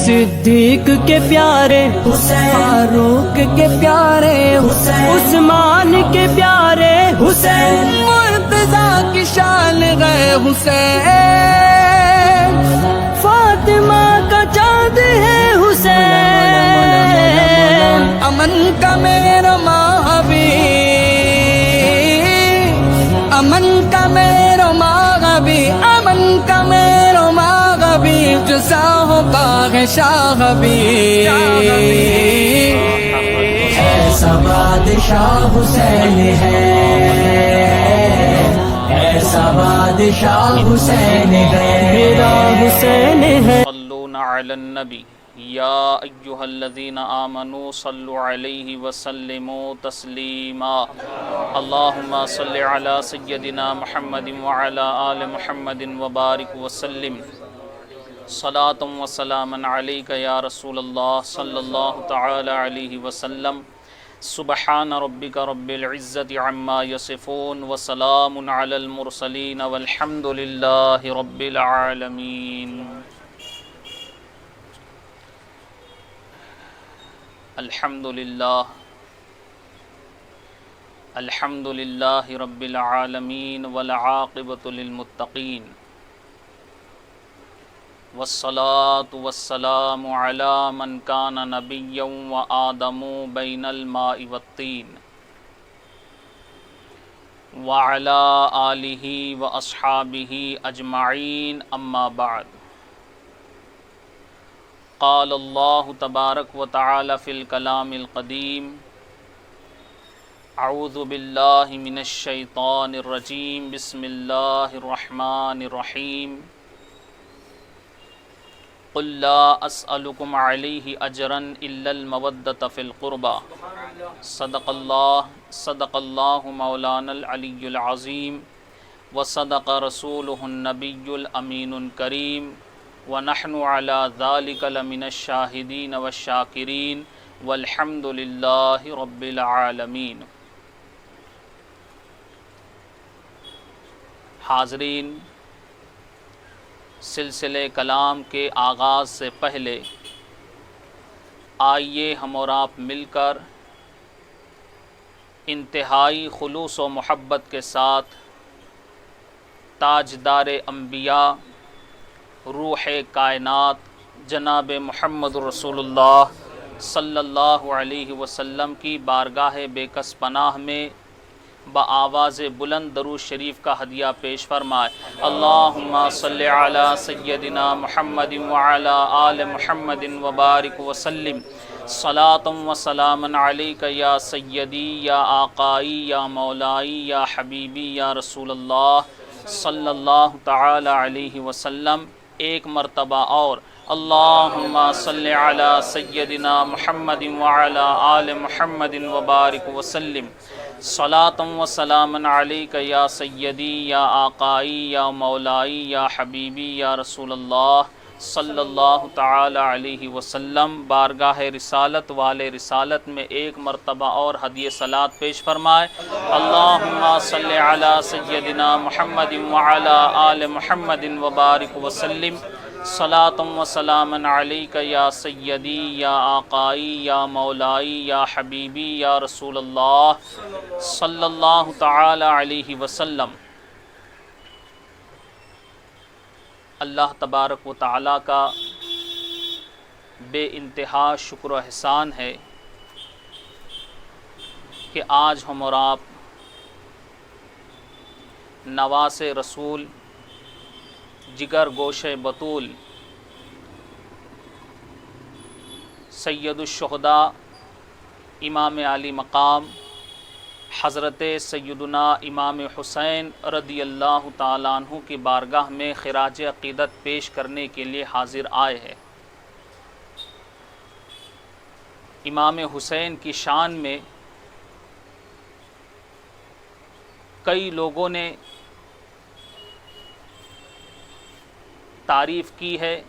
صدیق کے پیارے حسین، فاروق کے پیارے حسین، عثمان کے پیارے حسین، مرتضیٰ کی شان ہے حسین، فاطمہ کا چاند ہے حسین، امن کا میرا ماہبی، امن کا میرا ماہبی، امن کا میرا ماہبی، جزا ہو باغ شاہبی، ایسا بادشاہ حسین ہے، ایسا بادشاہ حسین ہے، میرا حسین ہے۔ صلون علی النبی یا ایہا الذین آمنوا صلوا علیہ وسلموا تسلیما، اللہم صل علی سیدنا محمد وعلی آل محمد وبارک وسلم، صلاۃ و سلاما علیک یا رسول اللہ صلی اللہ تعالی علیہ وسلم، سبحان ربک رب العزت عما یصفون وسلام علی المرسلین والحمد للہ رب العالمین۔ الحمد للہ رب العالمین والعاقبۃ للمتقین، والصلاة والسلام علی من کان نبیا وآدم بین الماء والطین، وعلی آلہ واصحابہ اجمعین، اما بعد۔ قال اللہ تبارک و تعالی فی الکلام القدیم، اعوذ باللہ من الشیطان الرجیم، بسم اللہ الرحمن الرحیم، قل لا اسألکم علیہ اجرا الا المودۃ فی القربى، صدق اللہ مولانا العلی العظیم، وصدق رسولہ النبی الامین الکریم، وَنَحْنُ عَلَى ذَلِكَ لَمِنَ الشَّاهِدِينَ وَالشَّاكِرِينَ وَالْحَمْدُ لِلَّهِ رَبِّ الْعَالَمِينَ۔ حاضرین، سلسلے کلام کے آغاز سے پہلے آئیے ہم اور آپ مل کر انتہائی خلوص و محبت کے ساتھ تاجدار انبیاء، روح کائنات، جناب محمد رسول اللہ صلی اللہ علیہ وسلم کی بارگاہ بے کس پناہ میں بآواز بلند درود شریف کا ہدیہ پیش فرمائے۔ اللہم صلی علی سیدنا محمد وعلی آل محمد وبارک وسلم، صلاۃ و سلاما علیک یا سیدی یا آقائی یا مولائی یا حبیبی یا رسول اللہ صلی اللہ تعالی علیہ وسلم۔ ایک مرتبہ اور اللہم صلی علی سیدنا محمد وعلی آل محمد وبارک وسلم، صلاۃ و سلاما علیک یا سیدی یا آقائی یا مولائی یا حبیبی یا رسول اللہ صلی اللہ تعالی علیہ وسلم۔ بارگاہ رسالت والے رسالت میں ایک مرتبہ اور ہدیہ صلاۃ پیش فرمائے۔ اللہم صلی علی سیدنا محمد وعلی آل محمد وبارک وسلم، صلاۃ و سلاما علیک یا سیدی یا آقائی یا مولائی یا حبیبی یا رسول اللہ صلی اللہ تعالی علیہ وسلم۔ اللہ تبارک و تعالیٰ کا بے انتہا شکر و احسان ہے کہ آج ہم اور آپ نواس رسول، جگر گوش بطول، سید الشہداء، امام علی مقام، حضرت سیدنا امام حسین رضی اللہ تعالیٰ عنہ کی بارگاہ میں خراج عقیدت پیش کرنے کے لیے حاضر آئے ہیں۔ امام حسین کی شان میں کئی لوگوں نے تعریف کی ہے،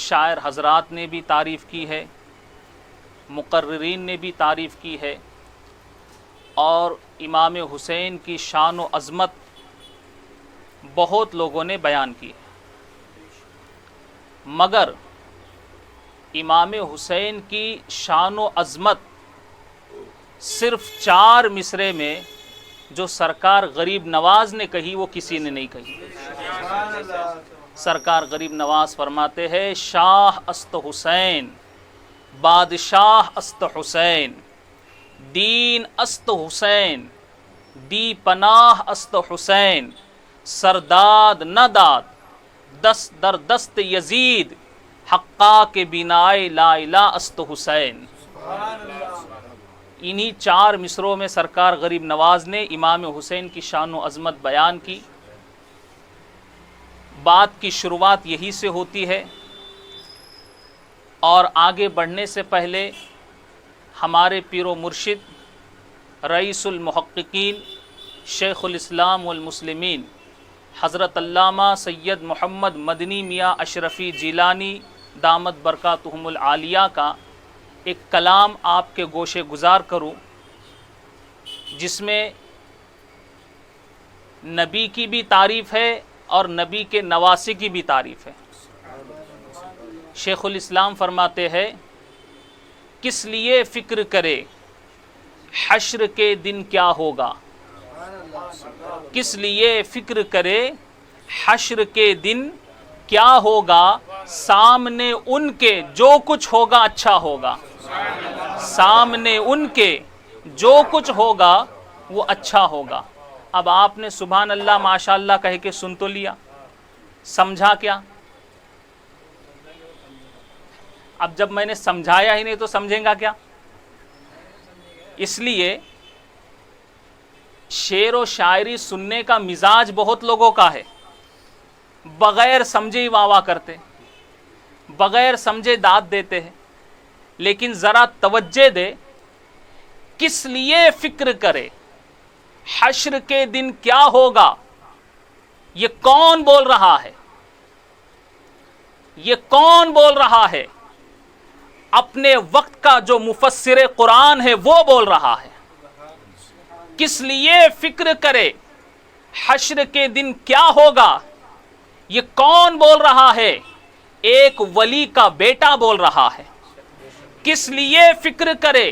شاعر حضرات نے بھی تعریف کی ہے، مقررین نے بھی تعریف کی ہے، اور امام حسین کی شان و عظمت بہت لوگوں نے بیان کی ہے، مگر امام حسین کی شان و عظمت صرف 4 مصرے میں جو سرکار غریب نواز نے کہی وہ کسی نے نہیں کہی۔ سرکار غریب نواز فرماتے ہیں شاہ است حسین، بادشاہ است حسین، دین است حسین، دی پناہ است حسین، سرداد نہ داد دست در دست یزید، حقا کے بینائے لا الہ است حسین۔ انہی 4 مصروں میں سرکار غریب نواز نے امام حسین کی شان و عظمت بیان کی۔ بات کی شروعات یہی سے ہوتی ہے، اور آگے بڑھنے سے پہلے ہمارے پیر و مرشد رئیس المحققین شیخ الاسلام والمسلمین حضرت علامہ سید محمد مدنی میاں اشرفی جیلانی دامت برکاتہم العالیہ کا ایک کلام آپ کے گوشے گزار کروں، جس میں نبی کی بھی تعریف ہے اور نبی کے نواسی کی بھی تعریف ہے۔ شیخ الاسلام فرماتے ہیں کس لیے فکر کرے حشر کے دن کیا ہوگا، کس لیے فکر کرے حشر کے دن کیا ہوگا، سامنے ان کے جو کچھ ہوگا اچھا ہوگا، سامنے ان کے جو کچھ ہوگا وہ اچھا ہوگا۔ اب آپ نے سبحان اللہ ماشاء اللہ کہہ کے سن تو لیا، سمجھا کیا؟ اب جب میں نے سمجھایا ہی نہیں تو سمجھیں گا کیا؟ اس لیے شعر و شاعری سننے کا مزاج بہت لوگوں کا ہے، بغیر سمجھے ہی واہ واہ کرتے، بغیر سمجھے داد دیتے ہیں۔ لیکن ذرا توجہ دے، کس لیے فکر کرے حشر کے دن کیا ہوگا، یہ کون بول رہا ہے؟ یہ کون بول رہا ہے؟ اپنے وقت کا جو مفسر قرآن ہے وہ بول رہا ہے۔ کس لیے فکر کرے حشر کے دن کیا ہوگا، یہ کون بول رہا ہے؟ ایک ولی کا بیٹا بول رہا ہے۔ کس لیے فکر کرے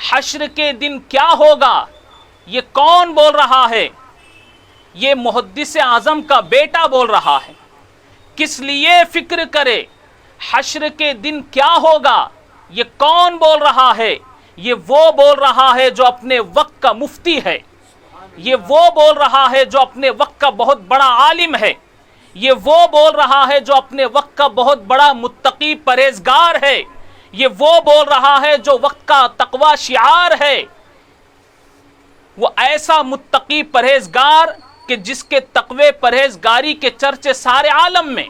حشر کے دن کیا ہوگا، یہ کون بول رہا ہے؟ یہ محدث اعظم کا بیٹا بول رہا ہے۔ کس لیے فکر کرے حشر کے دن کیا ہوگا، یہ کون بول رہا ہے؟ یہ وہ بول رہا ہے جو اپنے وقت کا مفتی ہے، یہ وہ بول رہا ہے جو اپنے وقت کا بہت بڑا عالم ہے، یہ وہ بول رہا ہے جو اپنے وقت کا بہت بڑا متقی پرہیزگار ہے، یہ وہ بول رہا ہے جو وقت کا تقوی شعار ہے۔ وہ ایسا متقی پرہیزگار کہ جس کے تقوی پرہیزگاری کے چرچے سارے عالم میں،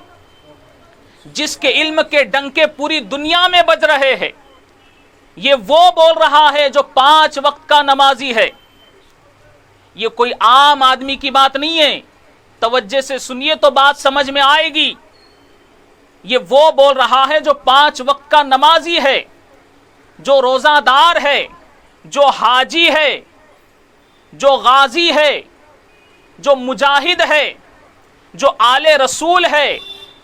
جس کے علم کے ڈنکے پوری دنیا میں بج رہے ہیں۔ یہ وہ بول رہا ہے جو 5 وقت کا نمازی ہے۔ یہ کوئی عام آدمی کی بات نہیں ہے، توجہ سے سنیے تو بات سمجھ میں آئے گی۔ یہ وہ بول رہا ہے جو 5 وقت کا نمازی ہے، جو روزہ دار ہے، جو حاجی ہے، جو غازی ہے، جو مجاہد ہے، جو آل رسول ہے،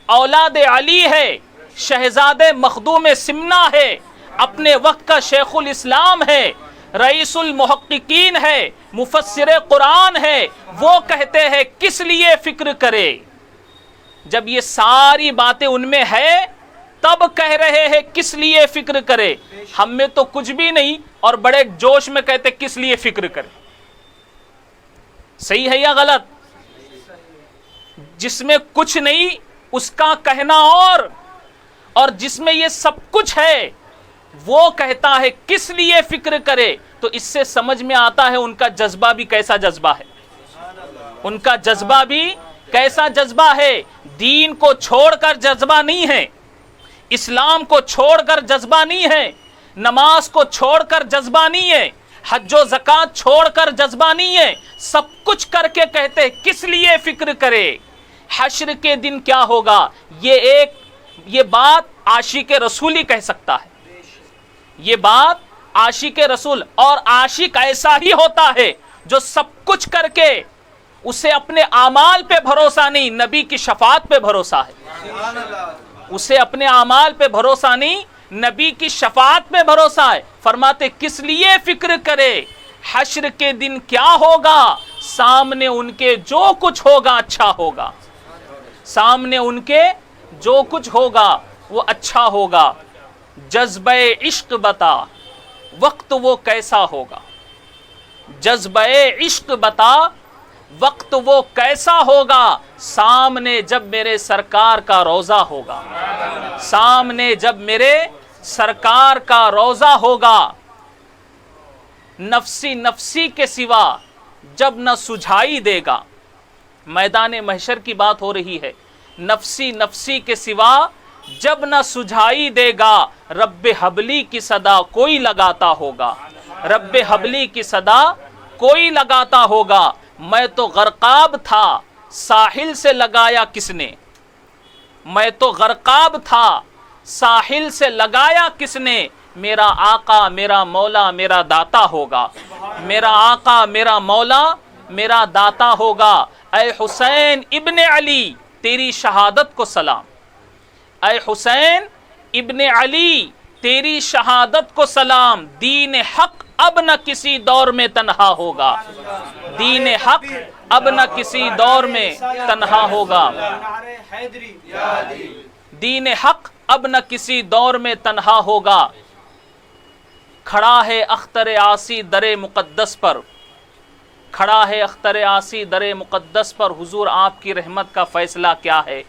اولاد علی ہے، شہزاد مخدوم سمنا ہے، اپنے وقت کا شیخ الاسلام ہے، رئیس المحققین ہے، مفسر قرآن ہے۔ وہ کہتے ہیں کس لیے فکر کرے؟ جب یہ ساری باتیں ان میں ہے تب کہہ رہے ہیں کس لیے فکر کرے۔ ہم میں تو کچھ بھی نہیں اور بڑے جوش میں کہتے کس لیے فکر کرے۔ صحیح ہے یا غلط؟ جس میں کچھ نہیں اس کا کہنا اور جس میں یہ سب کچھ ہے وہ کہتا ہے کس لیے فکر کرے۔ تو اس سے سمجھ میں آتا ہے ان کا جذبہ بھی کیسا جذبہ ہے، ان کا جذبہ بھی کیسا جذبہ ہے۔ دین کو چھوڑ کر جذبہ نہیں ہے، اسلام کو چھوڑ کر جذبہ نہیں ہے، نماز کو چھوڑ کر جذبہ نہیں ہے، حج و زکوٰۃ چھوڑ کر جذبہ نہیں ہے، سب کچھ کر کے کہتے کس لیے فکر کرے حشر کے دن کیا ہوگا۔ یہ بات عاشق رسول ہی کہہ سکتا ہے، یہ بات عاشق رسول، اور عاشق ایسا ہی ہوتا ہے جو سب کچھ کر کے اسے اپنے اعمال پہ بھروسہ نہیں، نبی کی شفاعت پہ بھروسہ ہے۔ اسے اپنے اعمال پہ بھروسہ نہیں، نبی کی شفاعت پہ بھروسہ ہے. فرماتے کس لیے فکر کرے, حشر کے دن کیا ہوگا, سامنے ان کے جو کچھ ہوگا اچھا ہوگا, سامنے ان کے جو کچھ ہوگا وہ اچھا ہوگا. جذبہ عشق بتا وقت وہ کیسا ہوگا, جذبہ عشق بتا وقت وہ کیسا ہوگا, سامنے جب میرے سرکار کا روضہ ہوگا, سامنے جب میرے سرکار کا روضہ ہوگا. نفسی نفسی کے سوا جب نہ سجھائی دے گا, میدان محشر کی بات ہو رہی ہے, نفسی نفسی کے سوا جب نہ سجھائی دے گا, رب حبلی کی صدا کوئی لگاتا ہوگا, رب حبلی کی صدا کوئی لگاتا ہوگا. میں تو غرقاب تھا ساحل سے لگایا کس نے, میں تو غرقاب تھا ساحل سے لگایا کس نے, میرا آقا میرا مولا میرا داتا ہوگا, میرا آقا میرا مولا میرا داتا ہوگا. اے حسین ابن علی تیری شہادت کو سلام, اے حسین ابن علی تیری شہادت کو سلام. دین حق اب نہ کسی دور میں تنہا ہوگا, دین حق اب نہ کسی دور میں تنہا ہوگا, دین حق اب نہ کسی دور میں تنہا ہوگا. کھڑا ہے اختر عاصی در مقدس پر, کھڑا ہے اختر عاصی در مقدس پر, حضور آپ کی رحمت کا فیصلہ کیا ہے.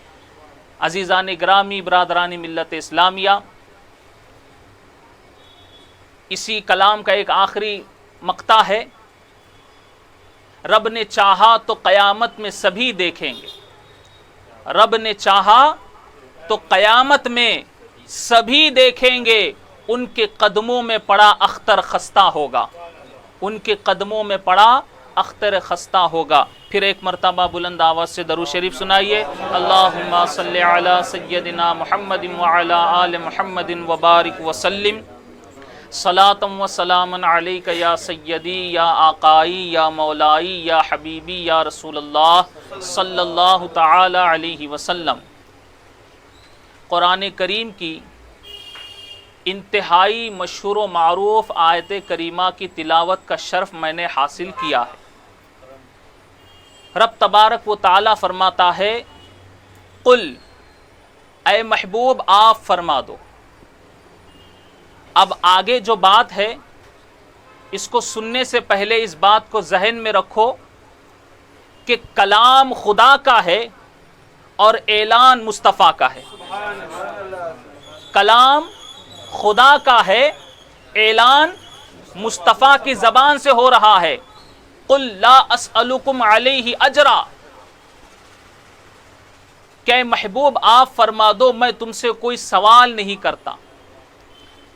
عزیزان گرامی برادران ملت اسلامیہ, اسی کلام کا ایک آخری مقطع ہے. رب نے چاہا تو قیامت میں سبھی دیکھیں گے, رب نے چاہا تو قیامت میں سبھی دیکھیں گے, ان کے قدموں میں پڑا اختر خستہ ہوگا, ان کے قدموں میں پڑا اختر خستہ ہوگا. پھر ایک مرتبہ بلند آواز سے درود شریف سنائیے. اللہم صلی علی سیدنا محمد وعلی آل محمد وبارک وسلم. صلاۃ و سلام علیک یا سیدی یا آقائی یا مولائی یا حبیبی یا رسول اللہ صلی اللہ تعالی علیہ وسلم. قرآن کریم کی انتہائی مشہور و معروف آیت کریمہ کی تلاوت کا شرف میں نے حاصل کیا ہے. رب تبارک و تعالی فرماتا ہے, قل اے محبوب آپ فرما دو. اب آگے جو بات ہے اس کو سننے سے پہلے اس بات کو ذہن میں رکھو کہ کلام خدا کا ہے اور اعلان مصطفیٰ کا ہے. کلام خدا کا ہے, اعلان مصطفیٰ کی زبان سے ہو رہا ہے. قل لا اسألکم علیہ اجرا, کہ محبوب آپ فرما دو میں تم سے کوئی سوال نہیں کرتا.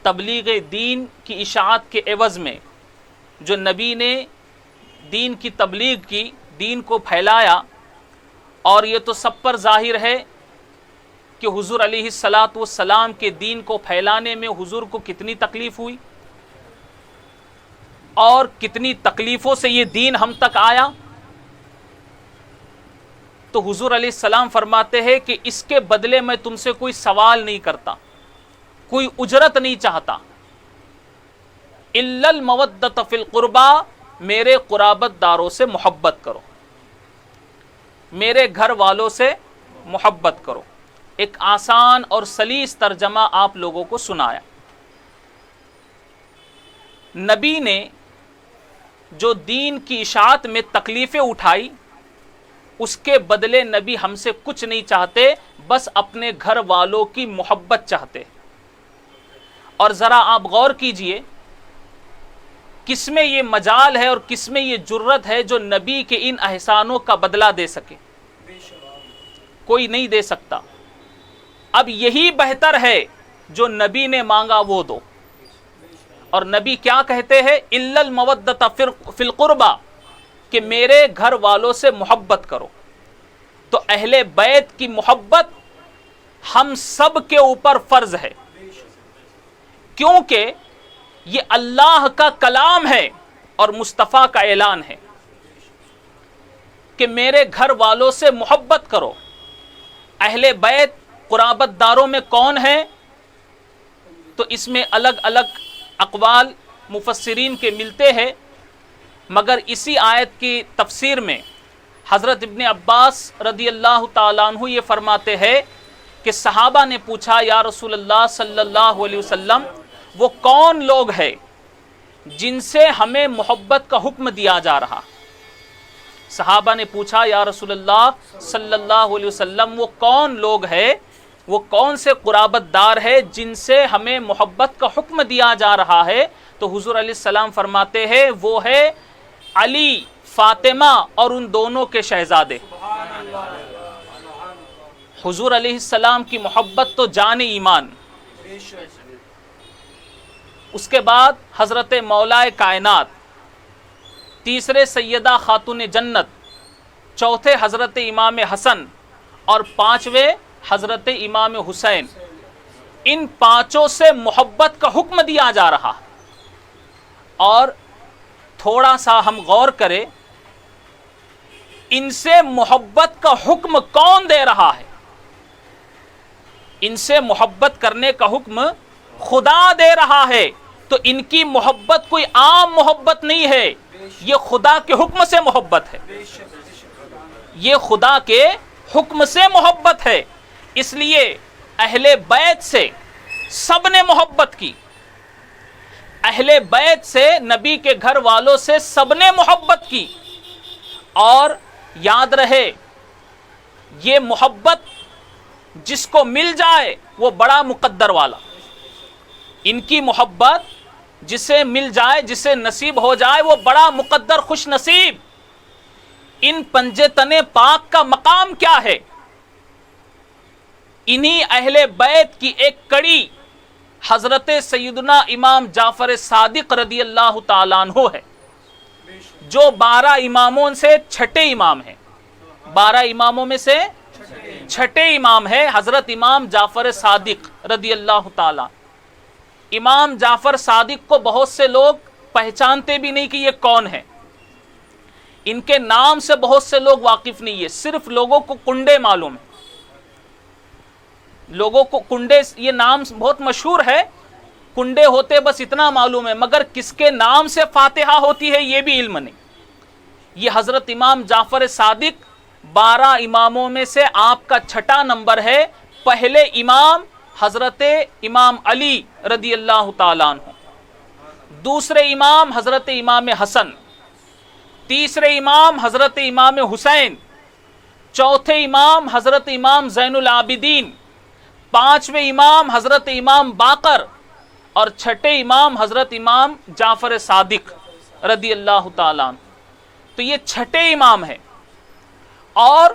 تبلیغ دین کی اشاعت کے عوض میں جو نبی نے دین کی تبلیغ کی, دین کو پھیلایا, اور یہ تو سب پر ظاہر ہے کہ حضور علیہ الصلاۃ والسلام کے دین کو پھیلانے میں حضور کو کتنی تکلیف ہوئی اور کتنی تکلیفوں سے یہ دین ہم تک آیا. تو حضور علیہ السلام فرماتے ہیں کہ اس کے بدلے میں تم سے کوئی سوال نہیں کرتا, کوئی اجرت نہیں چاہتا. الا المودۃ فی القربى, میرے قرابت داروں سے محبت کرو, میرے گھر والوں سے محبت کرو. ایک آسان اور سلیس ترجمہ آپ لوگوں کو سنایا. نبی نے جو دین کی اشاعت میں تکلیفیں اٹھائی اس کے بدلے نبی ہم سے کچھ نہیں چاہتے, بس اپنے گھر والوں کی محبت چاہتے. اور ذرا آپ غور کیجئے کس میں یہ مجال ہے اور کس میں یہ جرت ہے جو نبی کے ان احسانوں کا بدلہ دے سکے. کوئی نہیں دے سکتا. اب یہی بہتر ہے جو نبی نے مانگا وہ دو. اور نبی کیا کہتے ہیں, الا المودۃ فی القربى, کہ میرے گھر والوں سے محبت کرو. تو اہل بیت کی محبت ہم سب کے اوپر فرض ہے, کیونکہ یہ اللہ کا کلام ہے اور مصطفیٰ کا اعلان ہے کہ میرے گھر والوں سے محبت کرو. اہل بیت قرابت داروں میں کون ہیں؟ تو اس میں الگ الگ اقوال مفسرین کے ملتے ہیں، مگر اسی آیت کی تفسیر میں حضرت ابن عباس رضی اللہ تعالیٰ عنہ یہ فرماتے ہیں کہ صحابہ نے پوچھا یا رسول اللہ صلی اللہ علیہ وسلم وہ کون لوگ ہیں جن سے ہمیں محبت کا حکم دیا جا رہا؟ صحابہ نے پوچھا یا رسول اللہ صلی اللہ علیہ وسلم وہ کون لوگ ہیں، وہ کون سے قرابت دار ہے جن سے ہمیں محبت کا حکم دیا جا رہا ہے؟ تو حضور علیہ السلام فرماتے ہیں وہ ہے علی، فاطمہ اور ان دونوں کے شہزادے۔ حضور علیہ السلام کی محبت تو جان ایمان، اس کے بعد حضرت مولائے کائنات، تیسرے سیدہ خاتون جنت، چوتھے حضرت امام حسن اور پانچویں حضرت امام حسین، ان پانچوں سے محبت کا حکم دیا جا رہا۔ اور تھوڑا سا ہم غور کریں، ان سے محبت کا حکم کون دے رہا ہے؟ ان سے محبت کرنے کا حکم خدا دے رہا ہے، تو ان کی محبت کوئی عام محبت نہیں ہے، یہ خدا کے حکم سے محبت ہے، یہ خدا کے حکم سے محبت ہے۔ اس لیے اہل بیت سے سب نے محبت کی، اہل بیت سے، نبی کے گھر والوں سے سب نے محبت کی۔ اور یاد رہے یہ محبت جس کو مل جائے وہ بڑا مقدر والا، ان کی محبت جسے مل جائے، جسے نصیب ہو جائے وہ بڑا مقدر خوش نصیب۔ ان پنجے تنے پاک کا مقام کیا ہے؟ انہی اہل بیت کی ایک کڑی حضرت سیدنا امام جعفر صادق رضی اللہ تعالیٰ عنہ ہے، جو 12 اماموں سے چھٹے امام ہیں، 12 اماموں میں سے چھٹے امام ہے حضرت امام جعفر صادق رضی اللہ تعالیٰ۔ امام جعفر صادق کو بہت سے لوگ پہچانتے بھی نہیں کہ یہ کون ہے، ان کے نام سے بہت سے لوگ واقف نہیں ہے، صرف لوگوں کو کنڈے معلوم ہے، لوگوں کو کنڈے، یہ نام بہت مشہور ہے، کنڈے ہوتے بس اتنا معلوم ہے، مگر کس کے نام سے فاتحہ ہوتی ہے یہ بھی علم نہیں۔ یہ حضرت امام جعفر صادق 12 اماموں میں سے آپ کا چھٹا نمبر ہے، پہلے امام حضرت امام علی رضی اللہ تعالیٰ عنہ، دوسرے امام حضرت امام حسن، تیسرے امام حضرت امام حسین، چوتھے امام حضرت امام زین العابدین، پانچویں امام حضرت امام باقر اور چھٹے امام حضرت امام جعفر صادق رضی اللہ تعالیٰ عنہ۔ تو یہ چھٹے امام ہیں، اور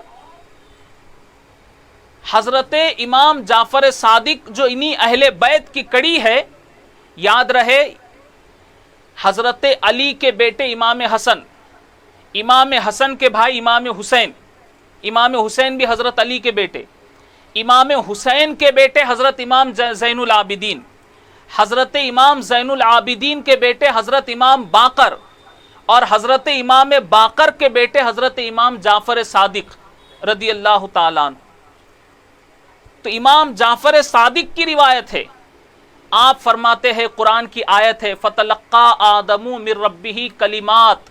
حضرت امام جعفر صادق جو انہی اہل بیت کی کڑی ہے، یاد رہے حضرت علی کے بیٹے امام حسن، امام حسن کے بھائی امام حسین، امام حسین بھی حضرت علی کے بیٹے، امام حسین کے بیٹے حضرت امام زین العابدین، حضرت امام زین العابدین کے بیٹے حضرت امام باقر، اور حضرت امام باقر کے بیٹے حضرت امام جعفر صادق رضی اللہ تعالیٰ عنہ۔ تو امام جعفر صادق کی روایت ہے، آپ فرماتے ہیں، قرآن کی آیت ہے، فَتَلَقَّى آدَمُ مِن رَبِّهِ کلمات،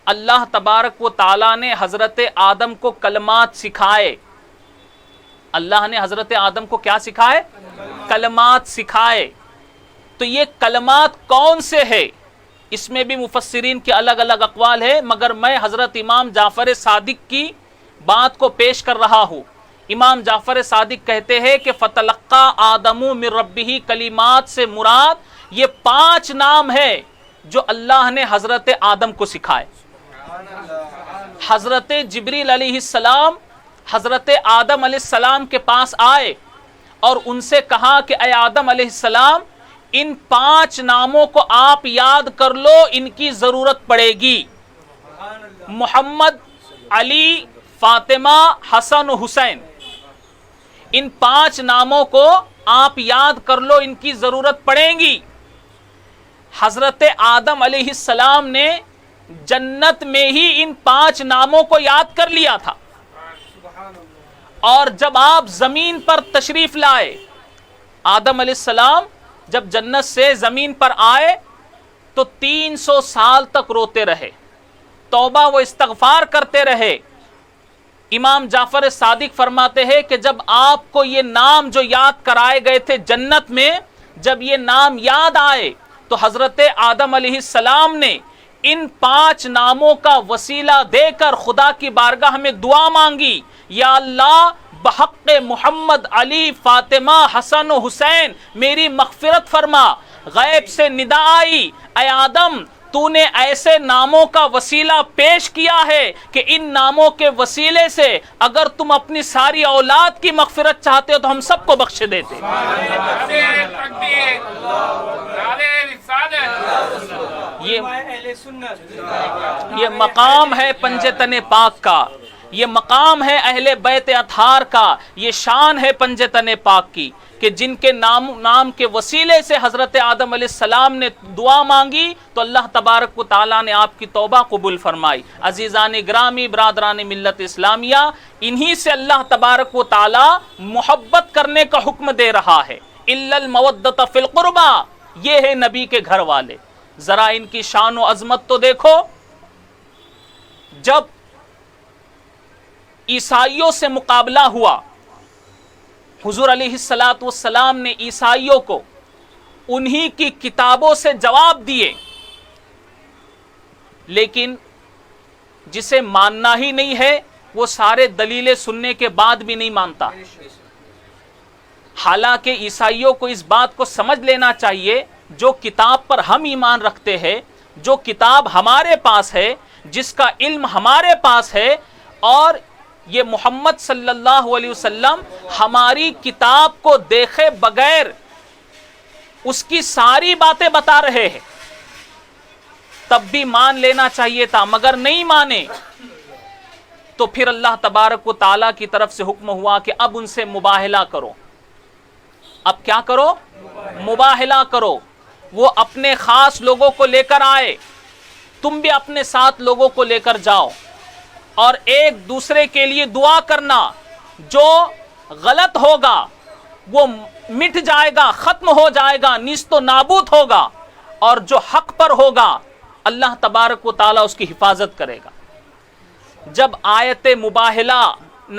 اللہ تبارک و تعالیٰ نے حضرت آدم کو کلمات سکھائے، اللہ نے حضرت آدم کو کیا سکھائے؟ کلمات سکھائے۔ تو یہ کلمات کون سے ہے؟ اس میں بھی مفسرین کے الگ الگ اقوال ہے، مگر میں حضرت امام جعفر صادق کی بات کو پیش کر رہا ہوں۔ امام جعفر صادق کہتے ہیں کہ فتلقى آدم من ربہ کلمات سے مراد یہ 5 نام ہے جو اللہ نے حضرت آدم کو سکھائے۔ حضرت جبریل علیہ السلام حضرت آدم علیہ السلام کے پاس آئے اور ان سے کہا کہ اے آدم علیہ السلام، ان 5 ناموں کو آپ یاد کر لو، ان کی ضرورت پڑے گی۔ محمد، علی، فاطمہ، حسن و حسین، ان 5 ناموں کو آپ یاد کر لو، ان کی ضرورت پڑیں گی۔ حضرت آدم علیہ السلام نے جنت میں ہی ان 5 ناموں کو یاد کر لیا تھا، اور جب آپ زمین پر تشریف لائے آدم علیہ السلام جب جنت سے زمین پر آئے تو 300 سال تک روتے رہے، توبہ و استغفار کرتے رہے۔ امام جعفر صادق فرماتے ہیں کہ جب آپ کو یہ نام جو یاد کرائے گئے تھے جنت میں، جب یہ نام یاد آئے تو حضرت آدم علیہ السلام نے ان 5 ناموں کا وسیلہ دے کر خدا کی بارگاہ میں دعا مانگی، یا اللہ بحق محمد، علی، فاطمہ، حسن و حسین میری مغفرت فرما۔ غیب سے ندا آئی، اے آدم تو نے ایسے ناموں کا وسیلہ پیش کیا ہے کہ ان ناموں کے وسیلے سے اگر تم اپنی ساری اولاد کی مغفرت چاہتے ہو تو ہم سب کو بخش دیتے۔ یہ مقام ہے پنجتن پاک کا، یہ مقام ہے اہل بیت اطہار کا، یہ شان ہے پنجتن پاک کی کہ جن کے نام کے وسیلے سے حضرت آدم علیہ السلام نے دعا مانگی تو اللہ تبارک و تعالیٰ نے آپ کی توبہ قبول فرمائی۔ عزیزان گرامی، برادران ملت اسلامیہ، انہی سے اللہ تبارک و تعالیٰ محبت کرنے کا حکم دے رہا ہے۔ الا المودۃ فی القربى، یہ ہے نبی کے گھر والے۔ ذرا ان کی شان و عظمت تو دیکھو، جب عیسائیوں سے مقابلہ ہوا، حضور علیہ السلام نے عیسائیوں کو انہی کی کتابوں سے جواب دیے، لیکن جسے ماننا ہی نہیں ہے وہ سارے دلیلیں سننے کے بعد بھی نہیں مانتا۔ حالانکہ عیسائیوں کو اس بات کو سمجھ لینا چاہیے، جو کتاب پر ہم ایمان رکھتے ہیں، جو کتاب ہمارے پاس ہے، جس کا علم ہمارے پاس ہے، اور یہ محمد صلی اللہ علیہ وسلم ہماری کتاب کو دیکھے بغیر اس کی ساری باتیں بتا رہے ہیں، تب بھی مان لینا چاہیے تھا، مگر نہیں مانے۔ تو پھر اللہ تبارک و تعالیٰ کی طرف سے حکم ہوا کہ اب ان سے مباہلہ کرو۔ اب کیا کرو؟ مباہلہ کرو۔ وہ اپنے خاص لوگوں کو لے کر آئے، تم بھی اپنے ساتھ لوگوں کو لے کر جاؤ، اور ایک دوسرے کے لیے دعا کرنا، جو غلط ہوگا وہ مٹ جائے گا، ختم ہو جائے گا، نیست و نابود ہوگا، اور جو حق پر ہوگا اللہ تبارک و تعالیٰ اس کی حفاظت کرے گا۔ جب آیت مباہلہ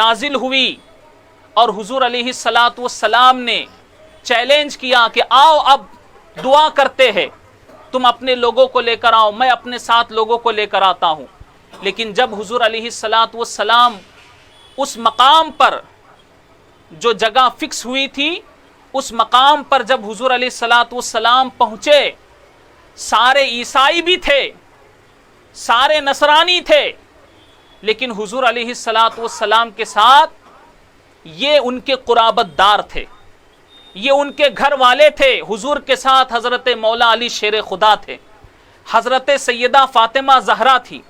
نازل ہوئی اور حضور علیہ السلام نے چیلنج کیا کہ آؤ اب دعا کرتے ہیں، تم اپنے لوگوں کو لے کر آؤ، میں اپنے ساتھ لوگوں کو لے کر آتا ہوں، لیکن جب حضور علیہ السلام اس مقام پر جو جگہ فکس ہوئی تھی، اس مقام پر جب حضور علیہ السلام پہنچے، سارے عیسائی بھی تھے، سارے نصرانی تھے، لیکن حضور علیہ السلام کے ساتھ یہ ان کے قرابت دار تھے، یہ ان کے گھر والے تھے۔ حضور کے ساتھ حضرت مولا علی شیر خدا تھے، حضرت سیدہ فاطمہ زہرا تھی،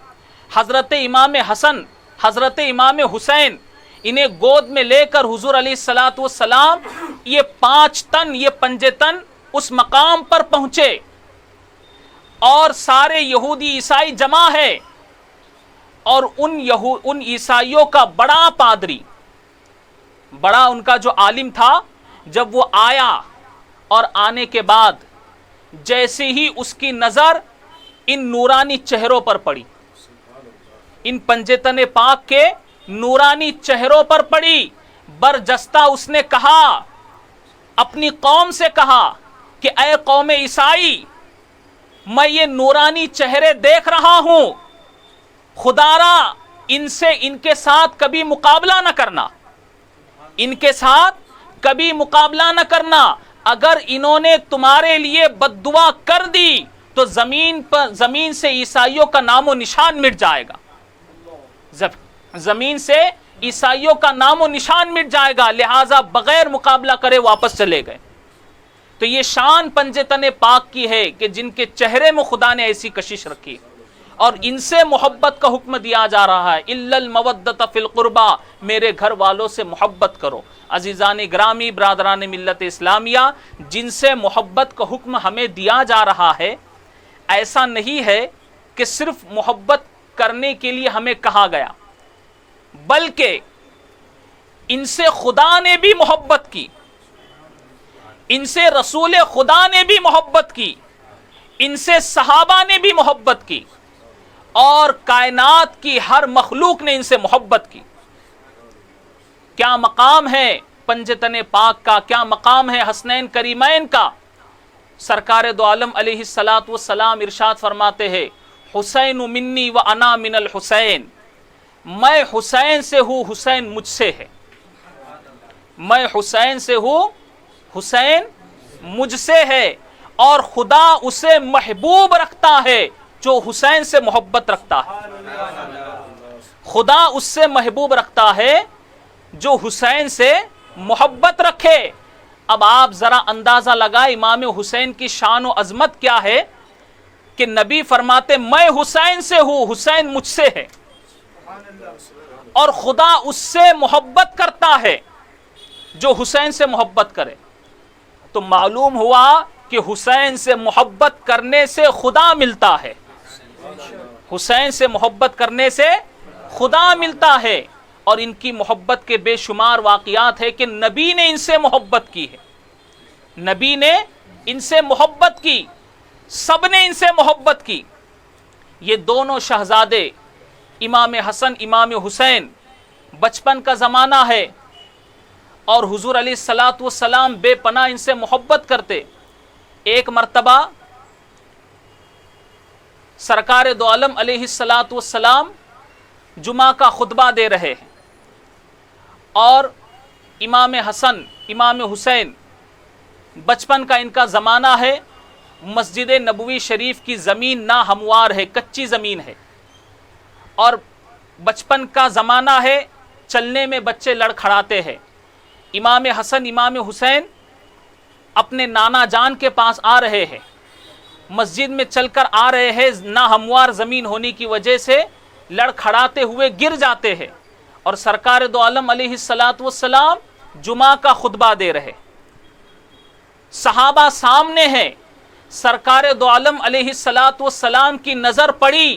حضرت امام حسن، حضرت امام حسین، انہیں گود میں لے کر حضور علیہ السلام یہ 5 تن، یہ 5 تن اس مقام پر پہنچے، اور سارے یہودی عیسائی جمع ہے، اور ان عیسائیوں کا بڑا پادری، بڑا ان کا جو عالم تھا، جب وہ آیا اور آنے کے بعد جیسے ہی اس کی نظر ان نورانی چہروں پر پڑی، ان پنجتن پاک کے نورانی چہروں پر پڑی، برجستہ اس نے کہا، اپنی قوم سے کہا کہ اے قوم عیسائی، میں یہ نورانی چہرے دیکھ رہا ہوں، خدارا ان کے ساتھ کبھی مقابلہ نہ کرنا، ان کے ساتھ کبھی مقابلہ نہ کرنا، اگر انہوں نے تمہارے لیے بد دعا کر دی تو زمین سے عیسائیوں کا نام و نشان مٹ جائے گا، زمین سے عیسائیوں کا نام و نشان مٹ جائے گا، لہٰذا بغیر مقابلہ کرے واپس چلے گئے۔ تو یہ شان پنجتن پاک کی ہے کہ جن کے چہرے میں خدا نے ایسی کشش رکھی، اور ان سے محبت کا حکم دیا جا رہا ہے، الا المودۃ فی القربى، میرے گھر والوں سے محبت کرو۔ عزیزان گرامی، برادران ملت اسلامیہ، جن سے محبت کا حکم ہمیں دیا جا رہا ہے، ایسا نہیں ہے کہ صرف محبت کرنے کے لیے ہمیں کہا گیا، بلکہ ان سے خدا نے بھی محبت کی، ان سے رسول خدا نے بھی محبت کی، ان سے صحابہ نے بھی محبت کی، اور کائنات کی ہر مخلوق نے ان سے محبت کی۔ کیا مقام ہے پنجتن پاک کا، کیا مقام ہے حسنین کریمین کا۔ سرکار دو عالم علیہ الصلاۃ والسلام ارشاد فرماتے ہیں، حسین منی و انا من الحسین، میں حسین سے ہوں، حسین مجھ سے ہے۔ میں حسین سے ہوں، حسین مجھ سے ہے، اور خدا اسے محبوب رکھتا ہے جو حسین سے محبت رکھتا ہے۔ خدا اس سے محبوب رکھتا ہے جو حسین سے محبت رکھے۔ اب آپ ذرا اندازہ لگائیں امام حسین کی شان و عظمت کیا ہے کہ نبی فرماتے میں حسین سے ہوں، حسین مجھ سے ہے، اور خدا اس سے محبت کرتا ہے جو حسین سے محبت کرے۔ تو معلوم ہوا کہ حسین سے محبت کرنے سے خدا ملتا ہے، حسین سے محبت کرنے سے خدا ملتا ہے۔ اور ان کی محبت کے بے شمار واقعات ہے کہ نبی نے ان سے محبت کی ہے، نبی نے ان سے محبت کی، سب نے ان سے محبت کی۔ یہ دونوں شہزادے امام حسن امام حسین بچپن کا زمانہ ہے، اور حضور علیہ الصلاۃ والسلام بے پناہ ان سے محبت کرتے۔ ایک مرتبہ سرکار دو عالم علیہ الصلاۃ والسلام جمعہ کا خطبہ دے رہے ہیں، اور امام حسن امام حسین بچپن کا ان کا زمانہ ہے، مسجد نبوی شریف کی زمین ناہموار ہے، کچی زمین ہے، اور بچپن کا زمانہ ہے، چلنے میں بچے لڑکھڑاتے ہیں۔ امام حسن امام حسین اپنے نانا جان کے پاس آ رہے ہیں، مسجد میں چل کر آ رہے ہیں، ناہموار زمین ہونے کی وجہ سے لڑکھڑاتے ہوئے گر جاتے ہیں، اور سرکار دو عالم علیہ الصلاۃ والسلام جمعہ کا خطبہ دے رہے، صحابہ سامنے ہیں۔ سرکار دو عالم علیہ الصلاۃ والسلام کی نظر پڑی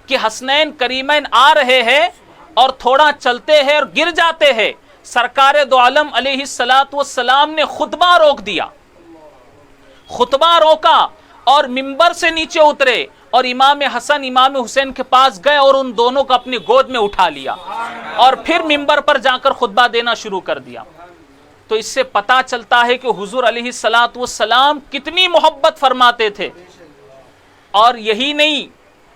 کہ حسنین کریمین آ رہے ہیں اور تھوڑا چلتے ہیں اور گر جاتے ہیں۔ سرکار دو عالم علیہ الصلاۃ والسلام نے خطبہ روک دیا، خطبہ روکا اور منبر سے نیچے اترے، اور امام حسن امام حسین کے پاس گئے اور ان دونوں کو اپنی گود میں اٹھا لیا، اور پھر منبر پر جا کر خطبہ دینا شروع کر دیا۔ تو اس سے پتہ چلتا ہے کہ حضور علیہ الصلاۃ والسلام کتنی محبت فرماتے تھے۔ اور یہی نہیں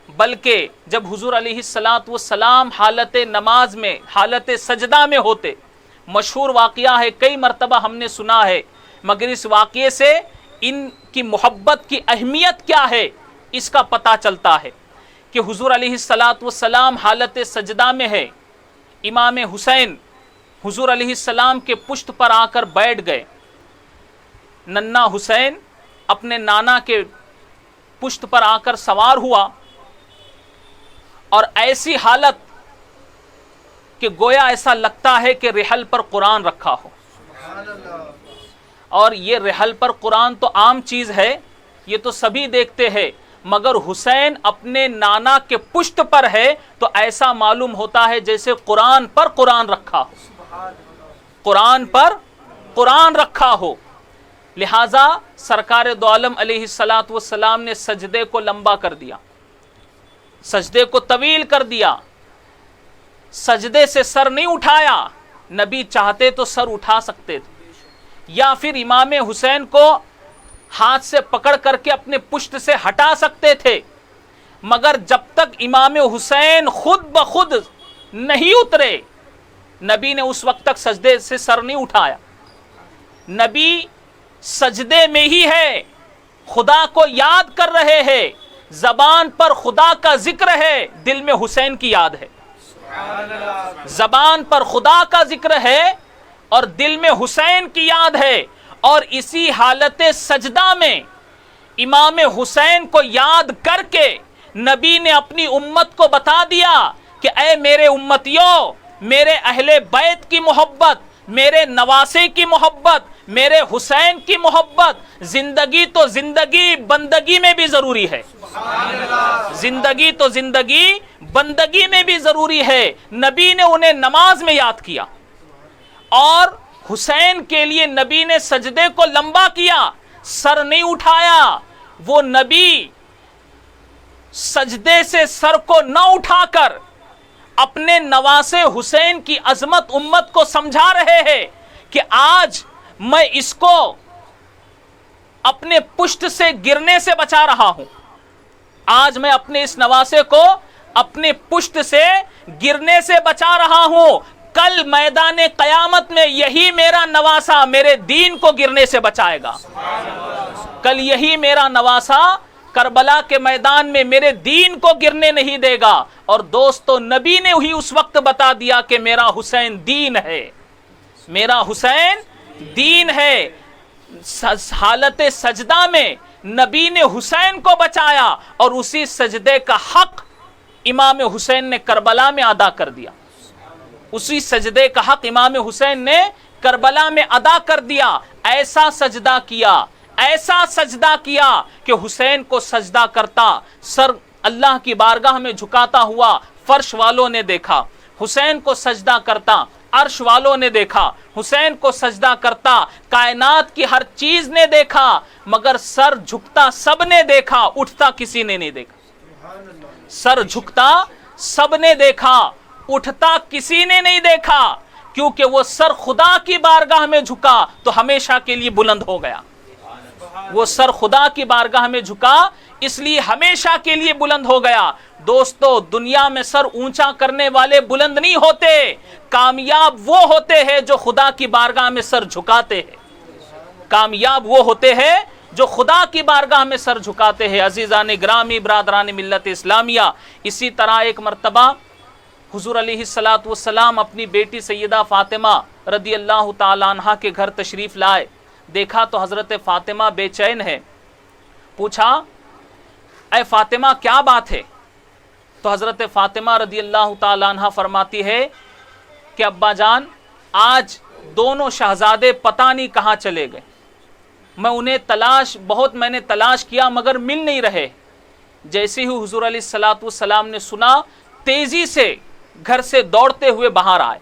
بلکہ جب حضور علیہ الصلاۃ والسلام حالت نماز میں حالت سجدہ میں ہوتے، مشہور واقعہ ہے، کئی مرتبہ ہم نے سنا ہے، مگر اس واقعے سے ان کی محبت کی اہمیت کیا ہے اس کا پتہ چلتا ہے کہ حضور علیہ الصلاۃ والسلام حالت سجدہ میں ہے، امام حسین حضور علیہ السلام کے پشت پر آ کر بیٹھ گئے، ننا حسین اپنے نانا کے پشت پر آ کر سوار ہوا، اور ایسی حالت کہ گویا ایسا لگتا ہے کہ رحل پر قرآن رکھا ہو۔ اور یہ رحل پر قرآن تو عام چیز ہے، یہ تو سبھی دیکھتے ہیں، مگر حسین اپنے نانا کے پشت پر ہے تو ایسا معلوم ہوتا ہے جیسے قرآن پر قرآن رکھا ہو، قرآن پر قرآن رکھا ہو۔ لہٰذا سرکار دو عالم علیہ الصلاۃ والسلام نے سجدے کو لمبا کر دیا، سجدے کو طویل کر دیا، سجدے سے سر نہیں اٹھایا۔ نبی چاہتے تو سر اٹھا سکتے تھے، یا پھر امام حسین کو ہاتھ سے پکڑ کر کے اپنے پشت سے ہٹا سکتے تھے، مگر جب تک امام حسین خود بخود نہیں اترے، نبی نے اس وقت تک سجدے سے سر نہیں اٹھایا۔ نبی سجدے میں ہی ہے، خدا کو یاد کر رہے ہیں، زبان پر خدا کا ذکر ہے، دل میں حسین کی یاد ہے۔ زبان پر خدا کا ذکر ہے اور دل میں حسین کی یاد ہے، اور اسی حالت سجدہ میں امام حسین کو یاد کر کے نبی نے اپنی امت کو بتا دیا کہ اے میرے امتیوں، میرے اہل بیت کی محبت، میرے نواسے کی محبت، میرے حسین کی محبت زندگی تو زندگی بندگی میں بھی ضروری ہے، زندگی تو زندگی بندگی میں بھی ضروری ہے۔ نبی نے انہیں نماز میں یاد کیا، اور حسین کے لیے نبی نے سجدے کو لمبا کیا، سر نہیں اٹھایا. وہ نبی سجدے سے سر کو نہ اٹھا کر اپنے نواسے حسین کی عظمت امت کو سمجھا رہے ہیں کہ آج میں اس کو اپنے پشت سے گرنے سے بچا رہا ہوں. آج میں اپنے اس نواسے کو اپنے پشت سے گرنے سے بچا رہا ہوں. کل میدان قیامت میں یہی میرا نواسا میرے دین کو گرنے سے بچائے گا. کل یہی میرا نواسا کربلا کے میدان میں میرے دین کو گرنے نہیں دے گا. اور دوستو نبی نے ہی اس وقت بتا دیا کہ میرا حسین دین ہے، میرا حسین دین ہے. حالت سجدہ میں نبی نے حسین کو بچایا اور اسی سجدے کا حق امام حسین نے کربلا میں ادا کر دیا. اسی سجدے کا حق امام حسین نے کربلا میں ادا کر دیا. ایسا سجدہ کیا، ایسا سجدہ کیا کہ حسین کو سجدہ کرتا سر اللہ کی بارگاہ میں جھکاتا ہوا فرش والوں نے دیکھا. حسین کو سجدہ کرتا عرش والوں نے دیکھا. حسین کو سجدہ کرتا کائنات کی ہر چیز نے دیکھا. مگر سر جھکتا سب نے دیکھا، اٹھتا کسی نے نہیں دیکھا. سر جھکتا سب نے دیکھا، اٹھتا کسی نے نہیں دیکھا. کیونکہ وہ سر خدا کی بارگاہ میں جھکا تو ہمیشہ کے لیے بلند ہو گیا. وہ سر خدا کی بارگاہ میں جھکا اس لیے ہمیشہ کے لیے بلند ہو گیا. دوستو دنیا میں سر اونچا کرنے والے بلند نہیں ہوتے، کامیاب وہ ہوتے ہیں جو خدا کی بارگاہ میں سر جھکاتے ہیں. کامیاب وہ ہوتے ہیں جو خدا کی بارگاہ میں سر جھکاتے ہیں. عزیزان گرامی، برادران ملت اسلامیہ، اسی طرح ایک مرتبہ حضور علیہ السلام اپنی بیٹی سیدہ فاطمہ رضی اللہ تعالی عنہ کے گھر تشریف لائے. دیکھا تو حضرت فاطمہ بے چین ہے. پوچھا اے فاطمہ کیا بات ہے؟ تو حضرت فاطمہ رضی اللہ تعالی عنہ فرماتی ہے کہ ابا جان آج دونوں شہزادے پتہ نہیں کہاں چلے گئے. میں انہیں میں نے تلاش کیا مگر مل نہیں رہے. جیسے ہی حضور علیہ السلام نے سنا تیزی سے گھر سے دوڑتے ہوئے باہر آئے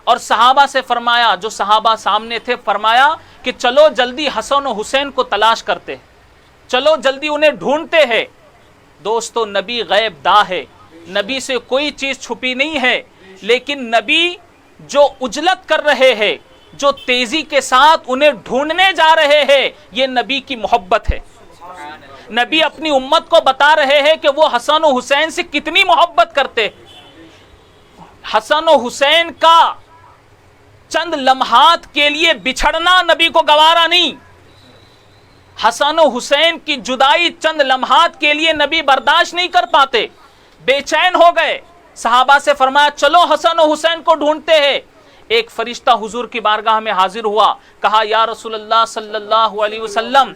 اور صحابہ سے فرمایا، جو صحابہ سامنے تھے، فرمایا کہ چلو جلدی حسن و حسین کو تلاش کرتے، چلو جلدی انہیں ڈھونڈتے ہیں. دوستو نبی غیب دا ہے، نبی سے کوئی چیز چھپی نہیں ہے. لیکن نبی جو عجلت کر رہے ہیں، جو تیزی کے ساتھ انہیں ڈھونڈنے جا رہے ہیں، یہ نبی کی محبت ہے. نبی اپنی امت کو بتا رہے ہیں کہ وہ حسن و حسین سے کتنی محبت کرتے. حسن و حسین کا چند لمحات کے لیے بچھڑنا نبی کو گوارا نہیں. حسن و حسین کی جدائی چند لمحات کے لیے نبی برداشت نہیں کر پاتے، بے چین ہو گئے. صحابہ سے فرمایا چلو حسن و حسین کو ڈھونڈتے ہیں. ایک فرشتہ حضور کی بارگاہ میں حاضر ہوا، کہا یا رسول اللہ صلی اللہ علیہ وسلم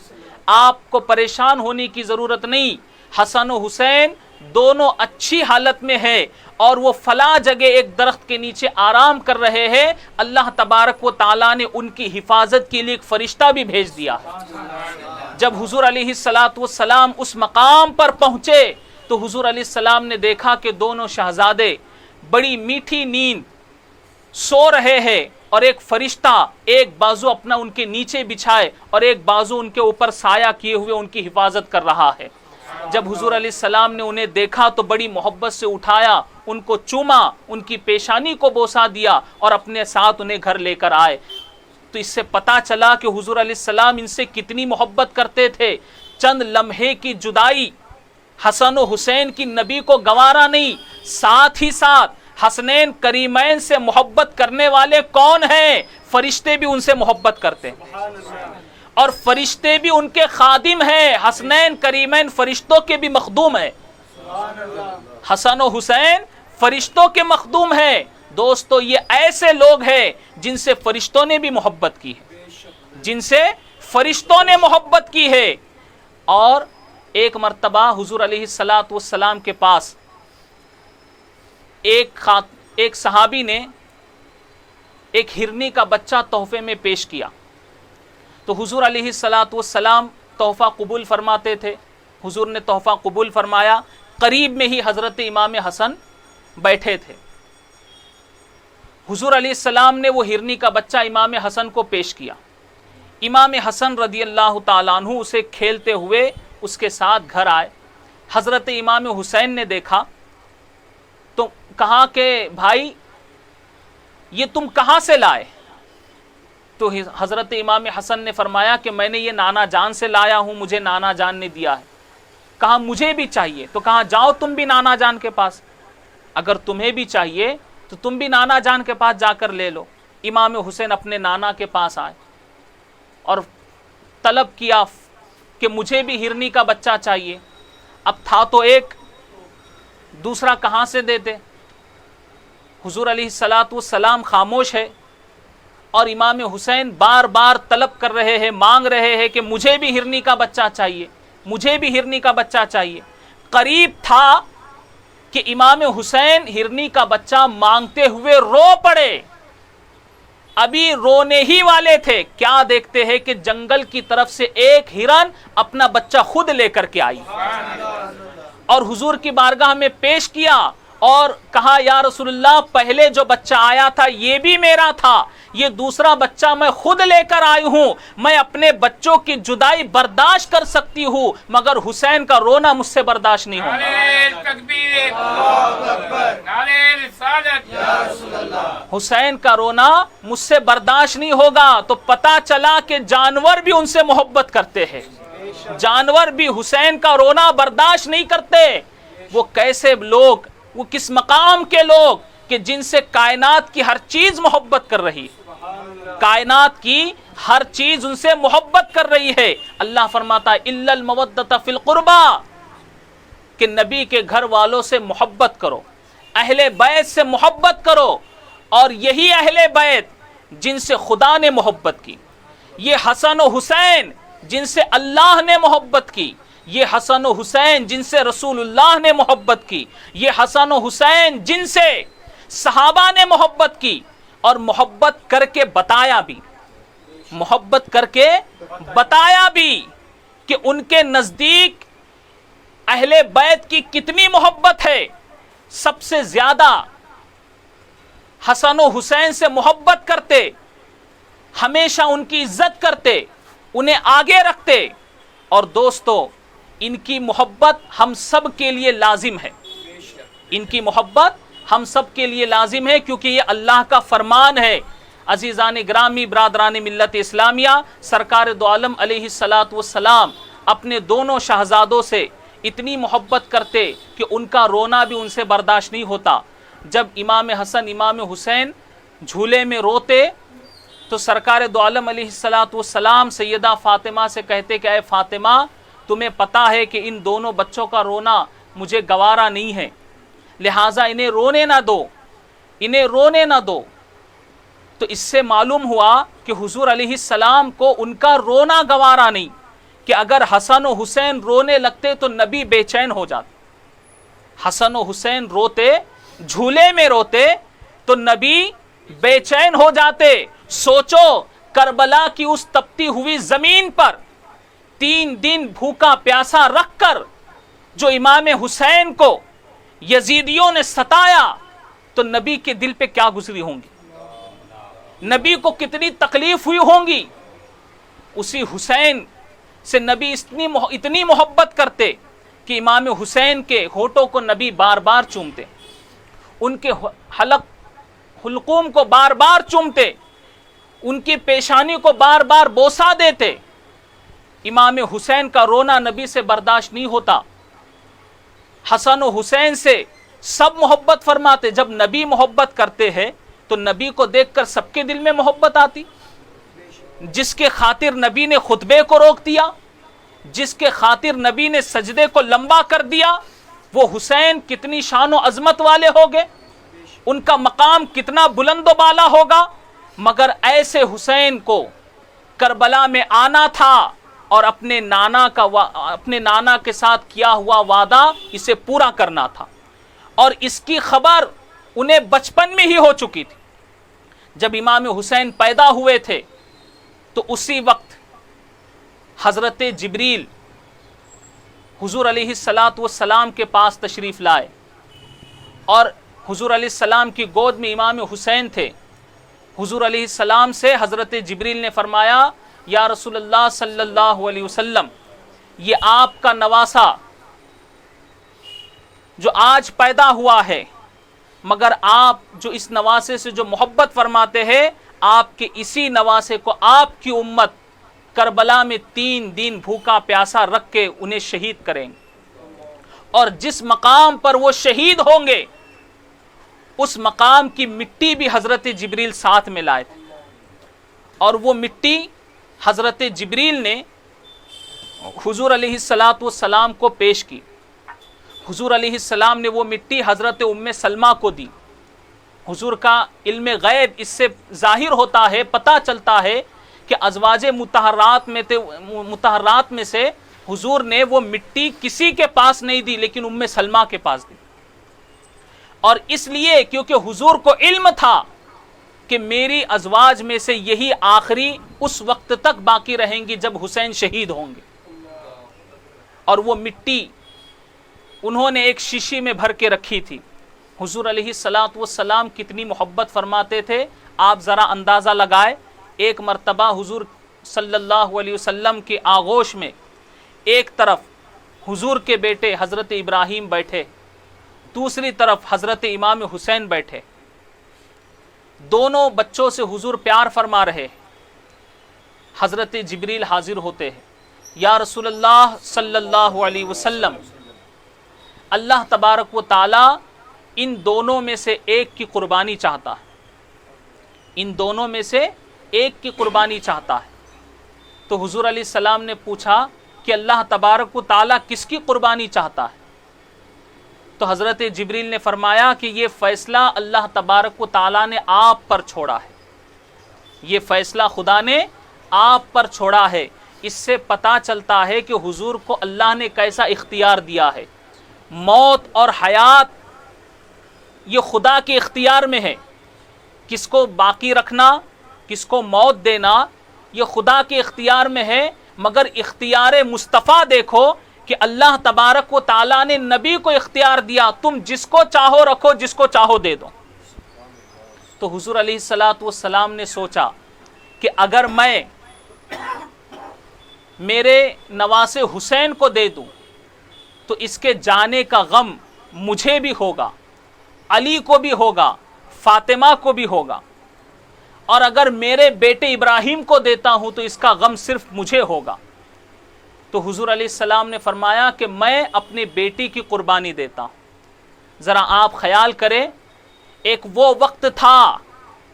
آپ کو پریشان ہونے کی ضرورت نہیں، حسن و حسین دونوں اچھی حالت میں ہے اور وہ فلاں جگہ ایک درخت کے نیچے آرام کر رہے ہیں. اللہ تبارک و تعالیٰ نے ان کی حفاظت کے لیے ایک فرشتہ بھی بھیج دیا. جب حضور علیہ السلام اس مقام پر پہنچے تو حضور علیہ السلام نے دیکھا کہ دونوں شہزادے بڑی میٹھی نیند سو رہے ہیں اور ایک فرشتہ ایک بازو اپنا ان کے نیچے بچھائے اور ایک بازو ان کے اوپر سایہ کیے ہوئے ان کی حفاظت کر رہا ہے. جب حضور علیہ السلام نے انہیں دیکھا تو بڑی محبت سے اٹھایا، ان کو چوما، ان کی پیشانی کو بوسا دیا اور اپنے ساتھ انہیں گھر لے کر آئے. تو اس سے پتا چلا کہ حضور علیہ السلام ان سے کتنی محبت کرتے تھے. چند لمحے کی جدائی حسن و حسین کی نبی کو گوارا نہیں. ساتھ ہی ساتھ حسنین کریمین سے محبت کرنے والے کون ہیں؟ فرشتے بھی ان سے محبت کرتے ہیں اور فرشتے بھی ان کے خادم ہیں. حسنین کریمین فرشتوں کے بھی مخدوم ہیں. حسن و حسین فرشتوں کے مخدوم ہیں. دوستو یہ ایسے لوگ ہیں جن سے فرشتوں نے بھی محبت کی ہے، جن سے فرشتوں نے محبت کی ہے. اور ایک مرتبہ حضور علیہ السلام کے پاس ایک صحابی نے ایک ہرنی کا بچہ تحفے میں پیش کیا تو حضور علیہ السلام تحفہ قبول فرماتے تھے. حضور نے تحفہ قبول فرمایا. قریب میں ہی حضرت امام حسن بیٹھے تھے. حضور علیہ السلام نے وہ ہرنی کا بچہ امام حسن کو پیش کیا. امام حسن رضی اللہ تعالیٰ عنہ اسے کھیلتے ہوئے اس کے ساتھ گھر آئے. حضرت امام حسین نے دیکھا تو کہا کہ بھائی یہ تم کہاں سے لائے؟ تو حضرت امام حسن نے فرمایا کہ میں نے یہ نانا جان سے لایا ہوں، مجھے نانا جان نے دیا ہے. کہا مجھے بھی چاہیے. تو کہا جاؤ تم بھی نانا جان کے پاس، اگر تمہیں بھی چاہیے تو تم بھی نانا جان کے پاس جا کر لے لو. امام حسین اپنے نانا کے پاس آئے اور طلب کیا کہ مجھے بھی ہرنی کا بچہ چاہیے. اب تھا تو ایک، دوسرا کہاں سے دیتے؟ حضور علیہ السلام خاموش ہے اور امام حسین بار بار طلب کر رہے ہیں، مانگ رہے ہیں کہ مجھے بھی ہرنی کا بچہ چاہیے، مجھے بھی ہرنی کا بچہ چاہیے. قریب تھا کہ امام حسین ہرنی کا بچہ مانگتے ہوئے رو پڑے. ابھی رونے ہی والے تھے، کیا دیکھتے ہیں کہ جنگل کی طرف سے ایک ہرن اپنا بچہ خود لے کر کے آئی اور حضور کی بارگاہ میں پیش کیا اور کہا یا رسول اللہ، پہلے جو بچہ آیا تھا یہ بھی میرا تھا، یہ دوسرا بچہ میں خود لے کر آئی ہوں. میں اپنے بچوں کی جدائی برداشت کر سکتی ہوں مگر حسین کا رونا مجھ سے برداشت نہیں ہوگا. حسین کا رونا مجھ سے برداشت نہیں ہوگا. تو پتا چلا کہ جانور بھی ان سے محبت کرتے ہیں، جانور بھی حسین کا رونا برداشت نہیں کرتے. وہ کیسے لوگ، وہ کس مقام کے لوگ کہ جن سے کائنات کی ہر چیز محبت کر رہی ہے، کائنات کی ہر چیز ان سے محبت کر رہی ہے. اللہ فرماتا ہے الا المودۃ فی القربى، کہ نبی کے گھر والوں سے محبت کرو، اہل بیت سے محبت کرو. اور یہی اہل بیت جن سے خدا نے محبت کی، یہ حسن و حسین جن سے اللہ نے محبت کی، یہ حسن و حسین جن سے رسول اللہ نے محبت کی، یہ حسن و حسین جن سے صحابہ نے محبت کی اور محبت کر کے بتایا بھی، محبت کر کے بتایا بھی کہ ان کے نزدیک اہل بیت کی کتنی محبت ہے. سب سے زیادہ حسن و حسین سے محبت کرتے، ہمیشہ ان کی عزت کرتے، انہیں آگے رکھتے. اور دوستو ان کی محبت ہم سب کے لیے لازم ہے، ان کی محبت ہم سب کے لیے لازم ہے کیونکہ یہ اللہ کا فرمان ہے. عزیزان گرامی، برادران ملت اسلامیہ، سرکار دو عالم علیہ السلام اپنے دونوں شہزادوں سے اتنی محبت کرتے کہ ان کا رونا بھی ان سے برداشت نہیں ہوتا. جب امام حسن امام حسین جھولے میں روتے تو سرکار دو عالم علیہ السلام سیدہ فاطمہ سے کہتے کہ اے فاطمہ، تمہیں پتہ ہے کہ ان دونوں بچوں کا رونا مجھے گوارا نہیں ہے، لہٰذا انہیں رونے نہ دو، انہیں رونے نہ دو. تو اس سے معلوم ہوا کہ حضور علیہ السلام کو ان کا رونا گوارا نہیں، کہ اگر حسن و حسین رونے لگتے تو نبی بے چین ہو جاتے. حسن و حسین روتے، جھولے میں روتے تو نبی بے چین ہو جاتے. سوچو کربلا کی اس تپتی ہوئی زمین پر 3 دن بھوکا پیاسا رکھ کر جو امام حسین کو یزیدیوں نے ستایا تو نبی کے دل پہ کیا گزری ہوں گی، نبی کو کتنی تکلیف ہوئی ہوں گی. اسی حسین سے نبی اتنی محبت کرتے کہ امام حسین کے ہونٹوں کو نبی بار بار چومتے، ان کے حلقوم کو بار بار چومتے، ان کی پیشانی کو بار بار بوسہ دیتے. امام حسین کا رونا نبی سے برداشت نہیں ہوتا. حسن و حسین سے سب محبت فرماتے. جب نبی محبت کرتے ہیں تو نبی کو دیکھ کر سب کے دل میں محبت آتی. جس کے خاطر نبی نے خطبے کو روک دیا، جس کے خاطر نبی نے سجدے کو لمبا کر دیا، وہ حسین کتنی شان و عظمت والے ہو گئے، ان کا مقام کتنا بلند و بالا ہوگا. مگر ایسے حسین کو کربلا میں آنا تھا اور اپنے نانا کے ساتھ کیا ہوا وعدہ اسے پورا کرنا تھا، اور اس کی خبر انہیں بچپن میں ہی ہو چکی تھی. جب امام حسین پیدا ہوئے تھے تو اسی وقت حضرت جبریل حضور علیہ السلام کے پاس تشریف لائے اور حضور علیہ السلام کی گود میں امام حسین تھے. حضور علیہ السلام سے حضرت جبریل نے فرمایا یا رسول اللہ صلی اللہ علیہ وسلم، یہ آپ کا نواسا جو آج پیدا ہوا ہے، مگر آپ جو اس نواسے سے جو محبت فرماتے ہیں، آپ کے اسی نواسے کو آپ کی امت کربلا میں 3 دن بھوکا پیاسا رکھ کے انہیں شہید کریں گے، اور جس مقام پر وہ شہید ہوں گے اس مقام کی مٹی بھی حضرت جبریل ساتھ میں لائے تھے، اور وہ مٹی حضرت جبریل نے حضور علیہ السلام کو پیش کی. حضور علیہ السلام نے وہ مٹی حضرت ام سلمہ کو دی. حضور کا علم غیب اس سے ظاہر ہوتا ہے، پتہ چلتا ہے کہ ازواج مطہرات میں سے حضور نے وہ مٹی کسی کے پاس نہیں دی لیکن ام سلمہ کے پاس دی. اور اس لیے کیونکہ حضور کو علم تھا کہ میری ازواج میں سے یہی آخری اس وقت تک باقی رہیں گی جب حسین شہید ہوں گے. اور وہ مٹی انہوں نے ایک شیشی میں بھر کے رکھی تھی. حضور علیہ السلام کتنی محبت فرماتے تھے آپ ذرا اندازہ لگائے. ایک مرتبہ حضور صلی اللہ علیہ وسلم کی آغوش میں ایک طرف حضور کے بیٹے حضرت ابراہیم بیٹھے، دوسری طرف حضرت امام حسین بیٹھے. دونوں بچوں سے حضور پیار فرما رہے. حضرت جبریل حاضر ہوتے ہیں، یا رسول اللہ صلی اللہ علیہ وسلم، اللہ تبارک و تعالی ان دونوں میں سے ایک کی قربانی چاہتا ہے. ان دونوں میں سے ایک کی قربانی چاہتا ہے. تو حضور علیہ السلام نے پوچھا کہ اللہ تبارک و تعالی کس کی قربانی چاہتا ہے؟ تو حضرت جبریل نے فرمایا کہ یہ فیصلہ اللہ تبارک و تعالی نے آپ پر چھوڑا ہے. یہ فیصلہ خدا نے آپ پر چھوڑا ہے. اس سے پتہ چلتا ہے کہ حضور کو اللہ نے کیسا اختیار دیا ہے. موت اور حیات یہ خدا کے اختیار میں ہے. کس کو باقی رکھنا، کس کو موت دینا، یہ خدا کے اختیار میں ہے. مگر اختیار مصطفیٰ دیکھو کہ اللہ تبارک و تعالیٰ نے نبی کو اختیار دیا، تم جس کو چاہو رکھو، جس کو چاہو دے دو. تو حضور علیہ السلام نے سوچا کہ اگر میں میرے نواسے حسین کو دے دوں تو اس کے جانے کا غم مجھے بھی ہوگا، علی کو بھی ہوگا، فاطمہ کو بھی ہوگا، اور اگر میرے بیٹے ابراہیم کو دیتا ہوں تو اس کا غم صرف مجھے ہوگا. تو حضور علیہ السلام نے فرمایا کہ میں اپنے بیٹی کی قربانی دیتا ہوں. ذرا آپ خیال کریں، ایک وہ وقت تھا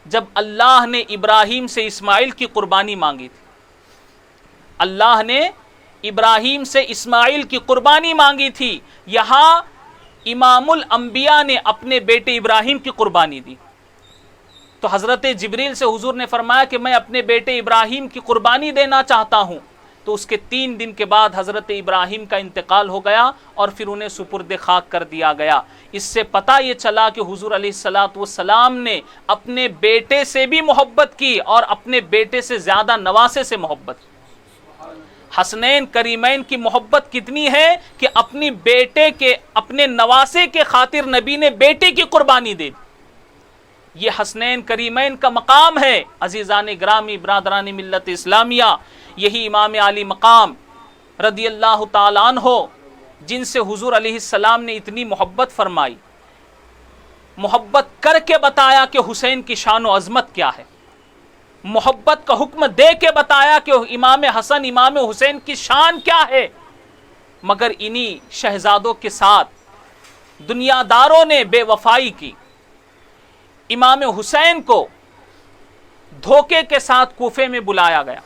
جب اللہ نے ابراہیم سے اسماعیل کی قربانی مانگی تھی. اللہ نے ابراہیم سے اسماعیل کی قربانی مانگی تھی. یہاں امام الانبیاء نے اپنے بیٹے ابراہیم کی قربانی دی. تو حضرت جبریل سے حضور نے فرمایا کہ میں اپنے بیٹے ابراہیم کی قربانی دینا چاہتا ہوں. تو اس کے 3 دن کے بعد حضرت ابراہیم کا انتقال ہو گیا اور پھر انہیں سپرد خاک کر دیا گیا. اس سے پتہ یہ چلا کہ حضور علیہ السلام نے اپنے بیٹے سے بھی محبت کی اور اپنے بیٹے سے زیادہ نواسے سے محبت کی. حسنین کریمین کی محبت کتنی ہے کہ اپنی بیٹے کے، اپنے نواسے کے خاطر نبی نے بیٹے کی قربانی دے دی. یہ حسنین کریمین کا مقام ہے. عزیزان گرامی، برادران ملت اسلامیہ، یہی امام علی مقام رضی اللہ تعالیٰ عنہ جن سے حضور علیہ السلام نے اتنی محبت فرمائی، محبت کر کے بتایا کہ حسین کی شان و عظمت کیا ہے، محبت کا حکم دے کے بتایا کہ امام حسن امام حسین کی شان کیا ہے. مگر انہی شہزادوں کے ساتھ دنیا داروں نے بے وفائی کی. امام حسین کو دھوکے کے ساتھ کوفے میں بلایا گیا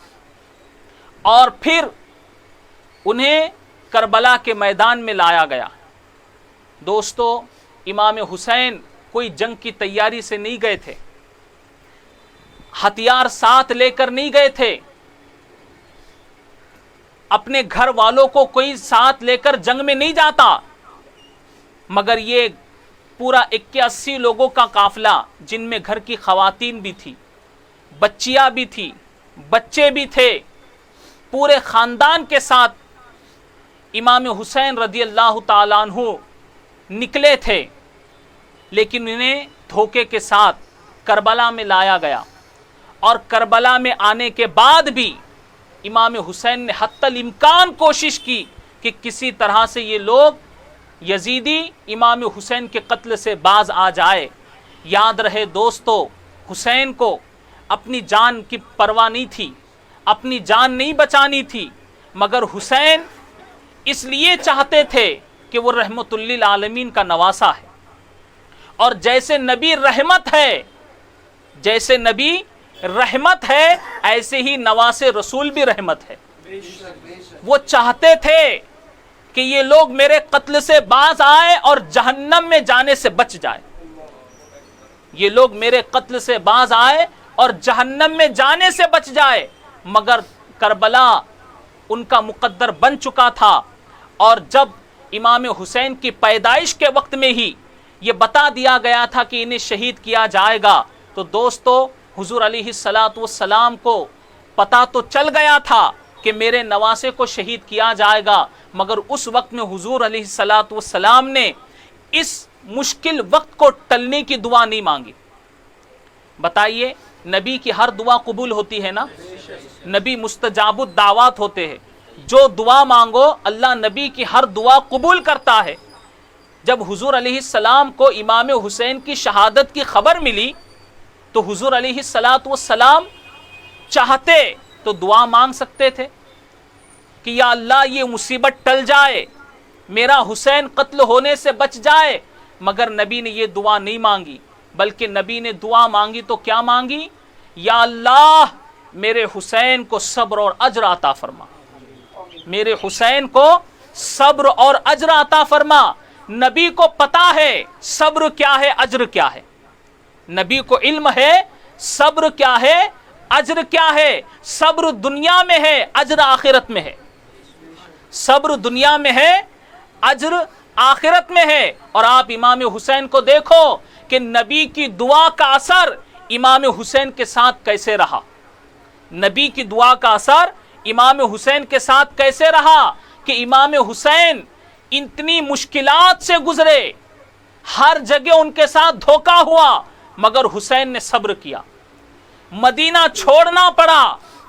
اور پھر انہیں کربلا کے میدان میں لایا گیا. دوستو، امام حسین کوئی جنگ کی تیاری سے نہیں گئے تھے، ہتھیار ساتھ لے کر نہیں گئے تھے، اپنے گھر والوں کو کوئی ساتھ لے کر جنگ میں نہیں جاتا. مگر یہ پورا 81 لوگوں کا قافلہ، جن میں گھر کی خواتین بھی تھی، بچیاں بھی تھی، بچے بھی تھے، پورے خاندان کے ساتھ امام حسین رضی اللہ تعالیٰ عنہ نکلے تھے. لیکن انہیں دھوکے کے ساتھ کربلا میں لایا گیا، اور کربلا میں آنے کے بعد بھی امام حسین نے حتی الامکان کوشش کی کہ کسی طرح سے یہ لوگ یزیدی امام حسین کے قتل سے باز آ جائے۔ یاد رہے دوستو، حسین کو اپنی جان کی پرواہ نہیں تھی، اپنی جان نہیں بچانی تھی، مگر حسین اس لیے چاہتے تھے کہ وہ رحمت للعالمین کا نواسا ہے، اور جیسے نبی رحمت ہے، جیسے نبی رحمت ہے، ایسے ہی نواسے رسول بھی رحمت ہے۔ وہ چاہتے تھے کہ یہ لوگ میرے قتل سے باز آئے اور جہنم میں جانے سے بچ جائے، یہ لوگ میرے قتل سے باز آئے اور جہنم میں جانے سے بچ جائے، مگر کربلا ان کا مقدر بن چکا تھا، اور جب امام حسین کی پیدائش کے وقت میں ہی یہ بتا دیا گیا تھا کہ انہیں شہید کیا جائے گا، تو دوستو حضور علیہ السلام کو پتا تو چل گیا تھا کہ میرے نواسے کو شہید کیا جائے گا، مگر اس وقت میں حضور علیہ السلام نے اس مشکل وقت کو ٹلنے کی دعا نہیں مانگی۔ بتائیے، نبی کی ہر دعا قبول ہوتی ہے نا؟ نبی مستجاب الدعوات ہوتے ہیں، جو دعا مانگو اللہ نبی کی ہر دعا قبول کرتا ہے۔ جب حضور علیہ السلام کو امام حسین کی شہادت کی خبر ملی تو حضور علیہ السلام چاہتے تو دعا مانگ سکتے تھے کہ یا اللہ یہ مصیبت ٹل جائے، میرا حسین قتل ہونے سے بچ جائے، مگر نبی نے یہ دعا نہیں مانگی، بلکہ نبی نے دعا مانگی تو کیا مانگی؟ یا اللہ میرے حسین کو صبر اور اجر عطا فرما، میرے حسین کو صبر اور اجر عطا فرما۔ نبی کو پتا ہے صبر کیا ہے، اجر کیا ہے، نبی کو علم ہے صبر کیا ہے، اجر کیا ہے۔ صبر دنیا میں ہے، اجر آخرت میں ہے، صبر دنیا میں ہے، اجر آخرت میں ہے۔ اور آپ امام حسین کو دیکھو کہ نبی کی دعا کا اثر امام حسین کے ساتھ کیسے رہا، نبی کی دعا کا اثر امام حسین کے ساتھ کیسے رہا کہ امام حسین اتنی مشکلات سے گزرے، ہر جگہ ان کے ساتھ دھوکا ہوا، مگر حسین نے صبر کیا۔ مدینہ چھوڑنا پڑا،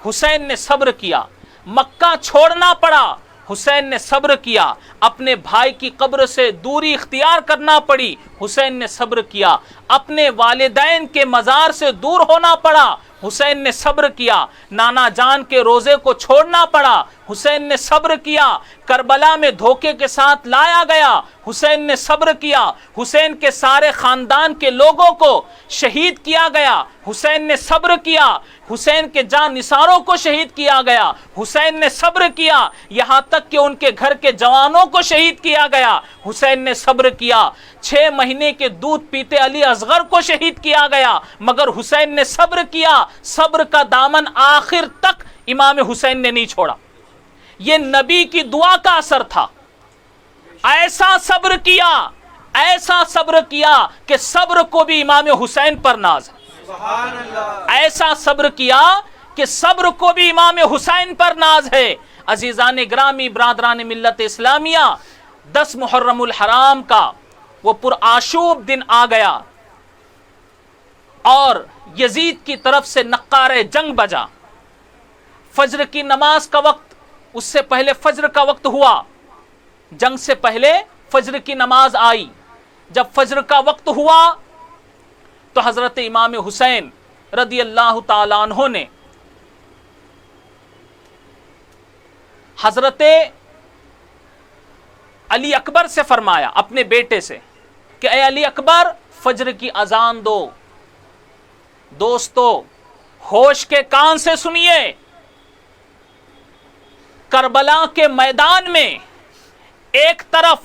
حسین نے صبر کیا۔ مکہ چھوڑنا پڑا، حسین نے صبر کیا۔ اپنے بھائی کی قبر سے دوری اختیار کرنا پڑی، حسین نے صبر کیا۔ اپنے والدین کے مزار سے دور ہونا پڑا، حسین نے صبر کیا۔ نانا جان کے روزے کو چھوڑنا پڑا، حسین نے صبر کیا۔ کربلا میں دھوکے کے ساتھ لایا گیا، حسین نے صبر کیا۔ حسین کے سارے خاندان کے لوگوں کو شہید کیا گیا، حسین نے صبر کیا۔ حسین کے جان نثاروں کو شہید کیا گیا، حسین نے صبر کیا۔ یہاں تک کہ ان کے گھر کے جوانوں کو شہید کیا گیا، حسین نے صبر کیا۔ 6 مہینے کے دودھ پیتے علی اصغر کو شہید کیا گیا، مگر حسین نے صبر کیا۔ صبر کا دامن آخر تک امام حسین نے نہیں چھوڑا۔ یہ نبی کی دعا کا اثر تھا۔ ایسا صبر کیا، ایسا صبر کیا کہ صبر کو بھی امام حسین پر ناز ہے۔ ایسا صبر کیا کہ صبر کو بھی امام حسین پر ناز ہے۔ عزیزان گرامی، برادران ملت اسلامیہ، 10 محرم الحرام کا وہ پرآشوب دن آ گیا اور یزید کی طرف سے نقارِ جنگ بجا۔ فجر کی نماز کا وقت، اس سے پہلے فجر کا وقت ہوا، جنگ سے پہلے فجر کی نماز آئی۔ جب فجر کا وقت ہوا تو حضرت امام حسین رضی اللہ تعالیٰ عنہ نے حضرت علی اکبر سے فرمایا، اپنے بیٹے سے، کہ اے علی اکبر فجر کی اذان دو۔ دوستو ہوش کے کان سے سنیے، کربلا کے میدان میں ایک طرف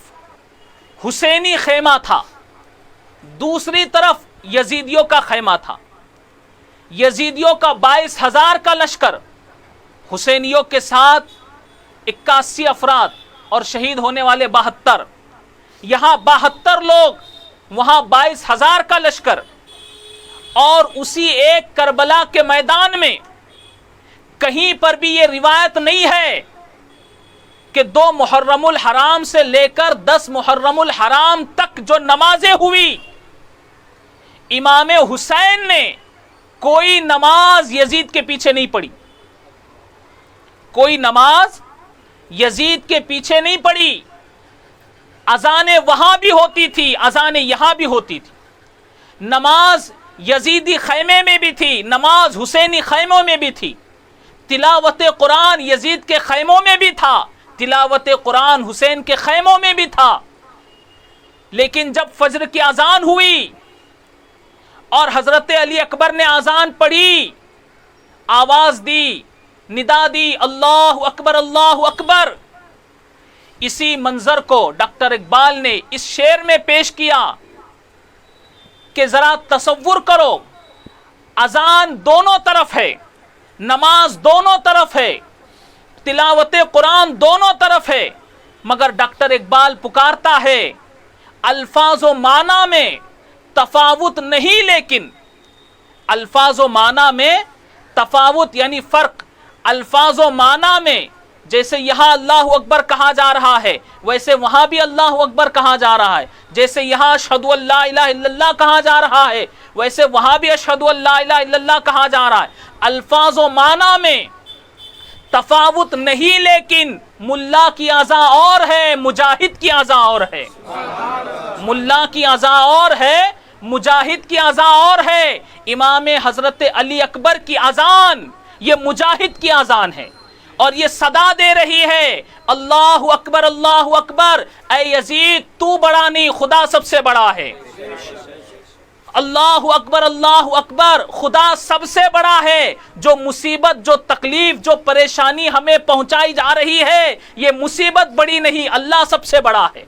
حسینی خیمہ تھا، دوسری طرف یزیدیوں کا خیمہ تھا۔ یزیدیوں کا 22,000 کا لشکر، حسینیوں کے ساتھ 81 افراد اور شہید ہونے والے 72۔ یہاں 72 لوگ، وہاں 22,000 کا لشکر۔ اور اسی ایک کربلا کے میدان میں کہیں پر بھی یہ روایت نہیں ہے کہ 2 محرم الحرام سے لے کر 10 محرم الحرام تک جو نمازیں ہوئی امام حسین نے کوئی نماز یزید کے پیچھے نہیں پڑھی، کوئی نماز یزید کے پیچھے نہیں پڑھی۔ اذانیں وہاں بھی ہوتی تھی، اذانیں یہاں بھی ہوتی تھی، نماز یزیدی خیمے میں بھی تھی، نماز حسینی خیموں میں بھی تھی، تلاوت قرآن یزید کے خیموں میں بھی تھا، تلاوت قرآن حسین کے خیموں میں بھی تھا۔ لیکن جب فجر کی اذان ہوئی اور حضرت علی اکبر نے اذان پڑھی، آواز دی، ندا دی، اللہ اکبر اللہ اکبر، اسی منظر کو ڈاکٹر اقبال نے اس شعر میں پیش کیا کہ ذرا تصور کرو، اذان دونوں طرف ہے، نماز دونوں طرف ہے، تلاوت قرآن دونوں طرف ہے، مگر ڈاکٹر اقبال پکارتا ہے الفاظ و معنی میں تفاوت نہیں، لیکن الفاظ و معنی میں تفاوت یعنی فرق، الفاظ و معنی میں جیسے یہاں اللہ اکبر کہا جا رہا ہے ویسے وہاں بھی اللہ اکبر کہا جا رہا ہے، جیسے یہاں اشہد ان لا الہ الا اللہ کہا جا رہا ہے ویسے وہاں بھی اشہد ان لا الہ الا اللہ کہا جا رہا ہے۔ الفاظ و معنی میں تفاوت نہیں، لیکن ملا کی اذان اور ہے، مجاہد کی اذان اور ہے، ملا کی اذان اور ہے، مجاہد کی اذان اور ہے۔ امام حضرت علی اکبر کی اذان یہ مجاہد کی اذان ہے، اور یہ صدا دے رہی ہے اللہ اکبر، اے یزید تو بڑا نہیں، خدا سب سے بڑا ہے، اللہ اکبر، خدا سب سے بڑا ہے۔ جو مصیبت، جو تکلیف، جو پریشانی ہمیں پہنچائی جا رہی ہے یہ مصیبت بڑی نہیں، اللہ سب سے بڑا ہے۔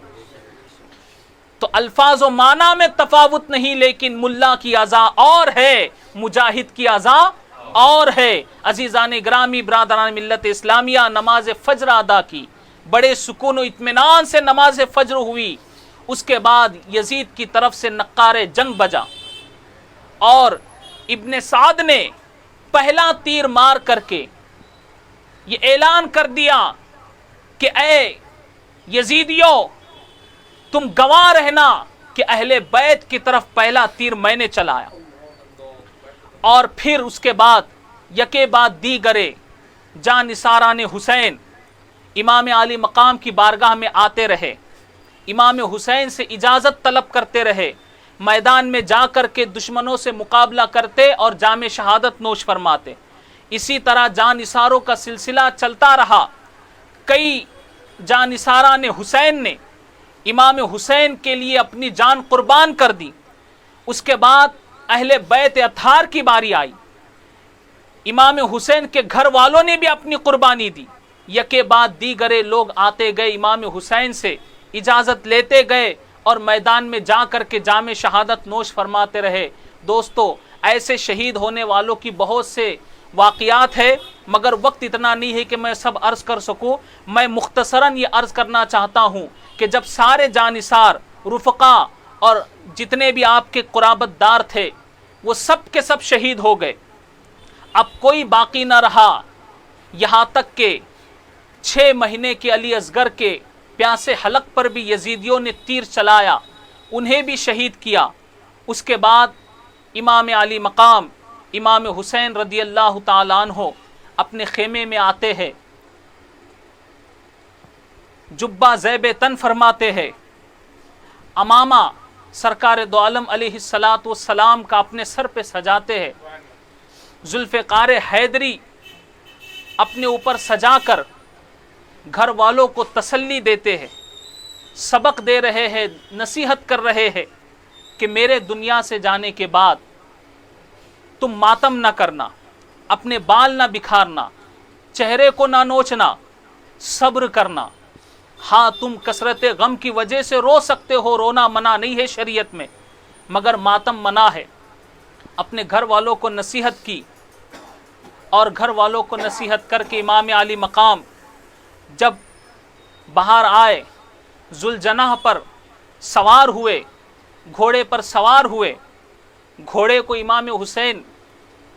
تو الفاظ و معنی میں تفاوت نہیں، لیکن ملا کی اذان اور ہے، مجاہد کی اذان اور ہے۔ عزیزان گرامی، برادران ملت اسلامیہ، نماز فجر ادا کی، بڑے سکون و اطمینان سے نماز فجر ہوئی۔ اس کے بعد یزید کی طرف سے نقار جنگ بجا اور ابن سعد نے پہلا تیر مار کر کے یہ اعلان کر دیا کہ اے یزیدیو، تم گواہ رہنا کہ اہل بیت کی طرف پہلا تیر میں نے چلایا۔ اور پھر اس کے بعد یکے بعد دیگرے جان نثاران حسین امام علی مقام کی بارگاہ میں آتے رہے، امام حسین سے اجازت طلب کرتے رہے، میدان میں جا کر کے دشمنوں سے مقابلہ کرتے اور جام شہادت نوش فرماتے۔ اسی طرح جان نثاروں کا سلسلہ چلتا رہا۔ کئی جان نثاران حسین نے امام حسین کے لیے اپنی جان قربان کر دی۔ اس کے بعد اہل بیت اطہار کی باری آئی، امام حسین کے گھر والوں نے بھی اپنی قربانی دی۔ یکے بعد دیگرے لوگ آتے گئے، امام حسین سے اجازت لیتے گئے اور میدان میں جا کر کے جام شہادت نوش فرماتے رہے۔ دوستو، ایسے شہید ہونے والوں کی بہت سے واقعات ہے، مگر وقت اتنا نہیں ہے کہ میں سب عرض کر سکوں۔ میں مختصراً یہ عرض کرنا چاہتا ہوں کہ جب سارے جانثار، رفقا اور جتنے بھی آپ کے قرابت دار تھے وہ سب کے سب شہید ہو گئے، اب کوئی باقی نہ رہا، یہاں تک کہ 6 مہینے کے علی اصغر کے پیاسے حلق پر بھی یزیدیوں نے تیر چلایا، انہیں بھی شہید کیا۔ اس کے بعد امام علی مقام امام حسین رضی اللہ تعالیٰ عنہ اپنے خیمے میں آتے ہیں، جبہ زیب تن فرماتے ہیں، امامہ سرکار دو عالم علیہ السلام کا اپنے سر پہ سجاتے ہیں، ذوالفقار حیدری اپنے اوپر سجا کر گھر والوں کو تسلی دیتے ہیں، سبق دے رہے ہیں، نصیحت کر رہے ہیں کہ میرے دنیا سے جانے کے بعد تم ماتم نہ کرنا، اپنے بال نہ بکھارنا، چہرے کو نہ نوچنا، صبر کرنا۔ ہاں تم کثرت غم کی وجہ سے رو سکتے ہو، رونا منع نہیں ہے شریعت میں، مگر ماتم منع ہے۔ اپنے گھر والوں کو نصیحت کی، اور گھر والوں کو نصیحت کر کے امام علی مقام جب باہر آئے، ذوالجناح پر سوار ہوئے، گھوڑے پر سوار ہوئے، گھوڑے کو امام حسین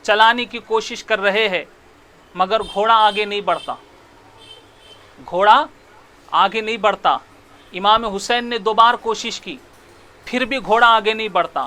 چلانے کی کوشش کر رہے ہیں، مگر گھوڑا آگے نہیں بڑھتا، گھوڑا آگے نہیں بڑھتا۔ امام حسین نے 2 بار کوشش کی، پھر بھی گھوڑا آگے نہیں بڑھتا۔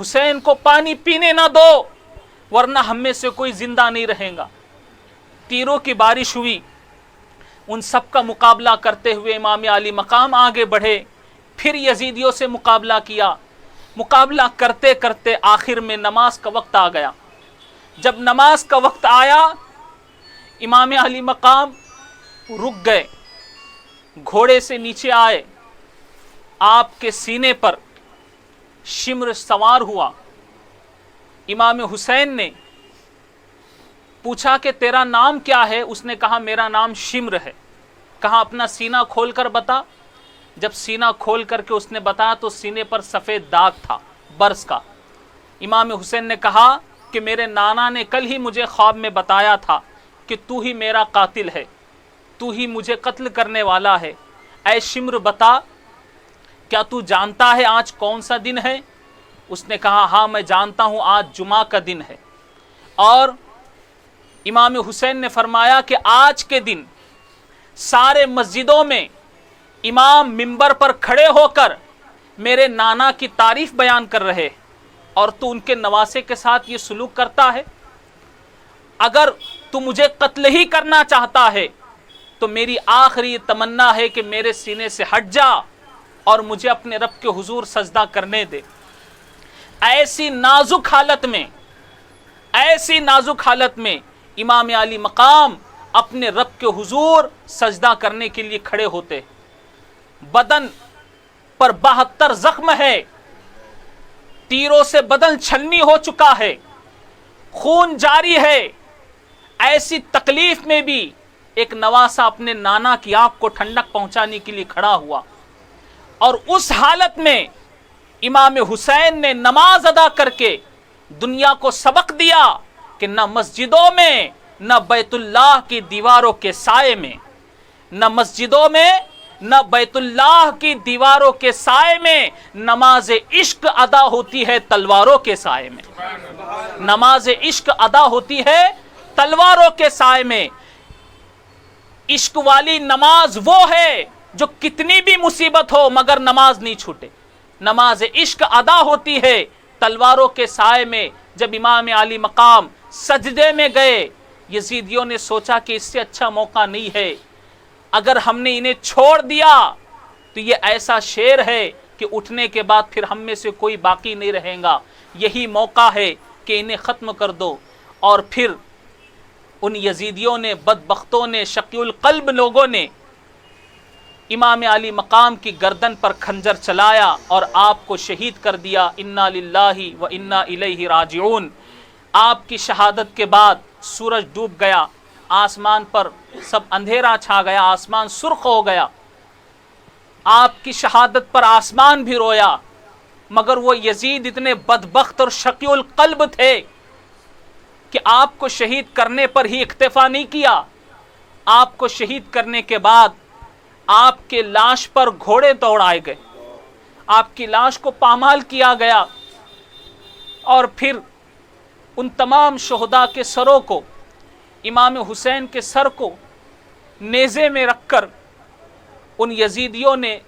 حسین کو پانی پینے نہ دو ورنہ ہم میں سے کوئی زندہ نہیں رہے گا۔ تیروں کی بارش ہوئی، ان سب کا مقابلہ کرتے ہوئے امام علی مقام آگے بڑھے، پھر یزیدیوں سے مقابلہ کیا، مقابلہ کرتے کرتے آخر میں نماز کا وقت آ گیا۔ جب نماز کا وقت آیا امام علی مقام رک گئے، گھوڑے سے نیچے آئے، آپ کے سینے پر شمر سوار ہوا۔ امام حسین نے پوچھا کہ تیرا نام کیا ہے؟ اس نے کہا میرا نام شمر ہے۔ کہا اپنا سینہ کھول کر بتا۔ جب سینہ کھول کر کے اس نے بتایا تو سینے پر سفید داغ تھا برس کا۔ امام حسین نے کہا کہ میرے نانا نے کل ہی مجھے خواب میں بتایا تھا کہ تو ہی میرا قاتل ہے، تو ہی مجھے قتل کرنے والا ہے۔ اے شمر بتا، کیا تو جانتا ہے آج کون سا دن ہے؟ اس نے کہا ہاں میں جانتا ہوں، آج جمعہ کا دن ہے۔ اور امام حسین نے فرمایا کہ آج کے دن سارے مسجدوں میں امام منبر پر کھڑے ہو کر میرے نانا کی تعریف بیان کر رہے، اور تو ان کے نواسے کے ساتھ یہ سلوک کرتا ہے۔ اگر تو مجھے قتل ہی کرنا چاہتا ہے تو میری آخری تمنا ہے کہ میرے سینے سے ہٹ جا اور مجھے اپنے رب کے حضور سجدہ کرنے دے۔ ایسی نازک حالت میں امام علی مقام اپنے رب کے حضور سجدہ کرنے کے لیے کھڑے ہوتے۔ بدن پر 72 زخم ہے، تیروں سے بدن چھلنی ہو چکا ہے، خون جاری ہے۔ ایسی تکلیف میں بھی ایک نواسا اپنے نانا کی آنکھ کو ٹھنڈک پہنچانے کے لیے کھڑا ہوا، اور اس حالت میں امام حسین نے نماز ادا کر کے دنیا کو سبق دیا کہ نہ مسجدوں میں نہ بیت اللہ کی دیواروں کے سائے میں، نہ مسجدوں میں نہ بیت اللہ کی دیواروں کے سائے میں نماز عشق ادا ہوتی ہے تلواروں کے سائے میں۔ نماز عشق ادا ہوتی ہے تلواروں کے سائے میں۔ عشق والی نماز وہ ہے جو کتنی بھی مصیبت ہو مگر نماز نہیں چھوٹے۔ نماز عشق ادا ہوتی ہے تلواروں کے سائے میں۔ جب امام علی مقام سجدے میں گئے، یزیدیوں نے سوچا کہ اس سے اچھا موقع نہیں ہے، اگر ہم نے انہیں چھوڑ دیا تو یہ ایسا شیر ہے کہ اٹھنے کے بعد پھر ہم میں سے کوئی باقی نہیں رہے گا، یہی موقع ہے کہ انہیں ختم کر دو۔ اور پھر ان یزیدیوں نے، بدبختوں نے، شقی القلب لوگوں نے امام علی مقام کی گردن پر خنجر چلایا اور آپ کو شہید کر دیا۔ انا للہ و انا الیہ راجعون۔ آپ کی شہادت کے بعد سورج ڈوب گیا، آسمان پر سب اندھیرا چھا گیا، آسمان سرخ ہو گیا۔ آپ کی شہادت پر آسمان بھی رویا، مگر وہ یزید اتنے بدبخت اور شقی القلب تھے کہ آپ کو شہید کرنے پر ہی اکتفا نہیں کیا، آپ کو شہید کرنے کے بعد آپ کے لاش پر گھوڑے دوڑائے گئے، آپ کی لاش کو پامال کیا گیا، اور پھر ان تمام شہداء کے سروں کو، امام حسین کے سر کو نیزے میں رکھ کر ان یزیدیوں نے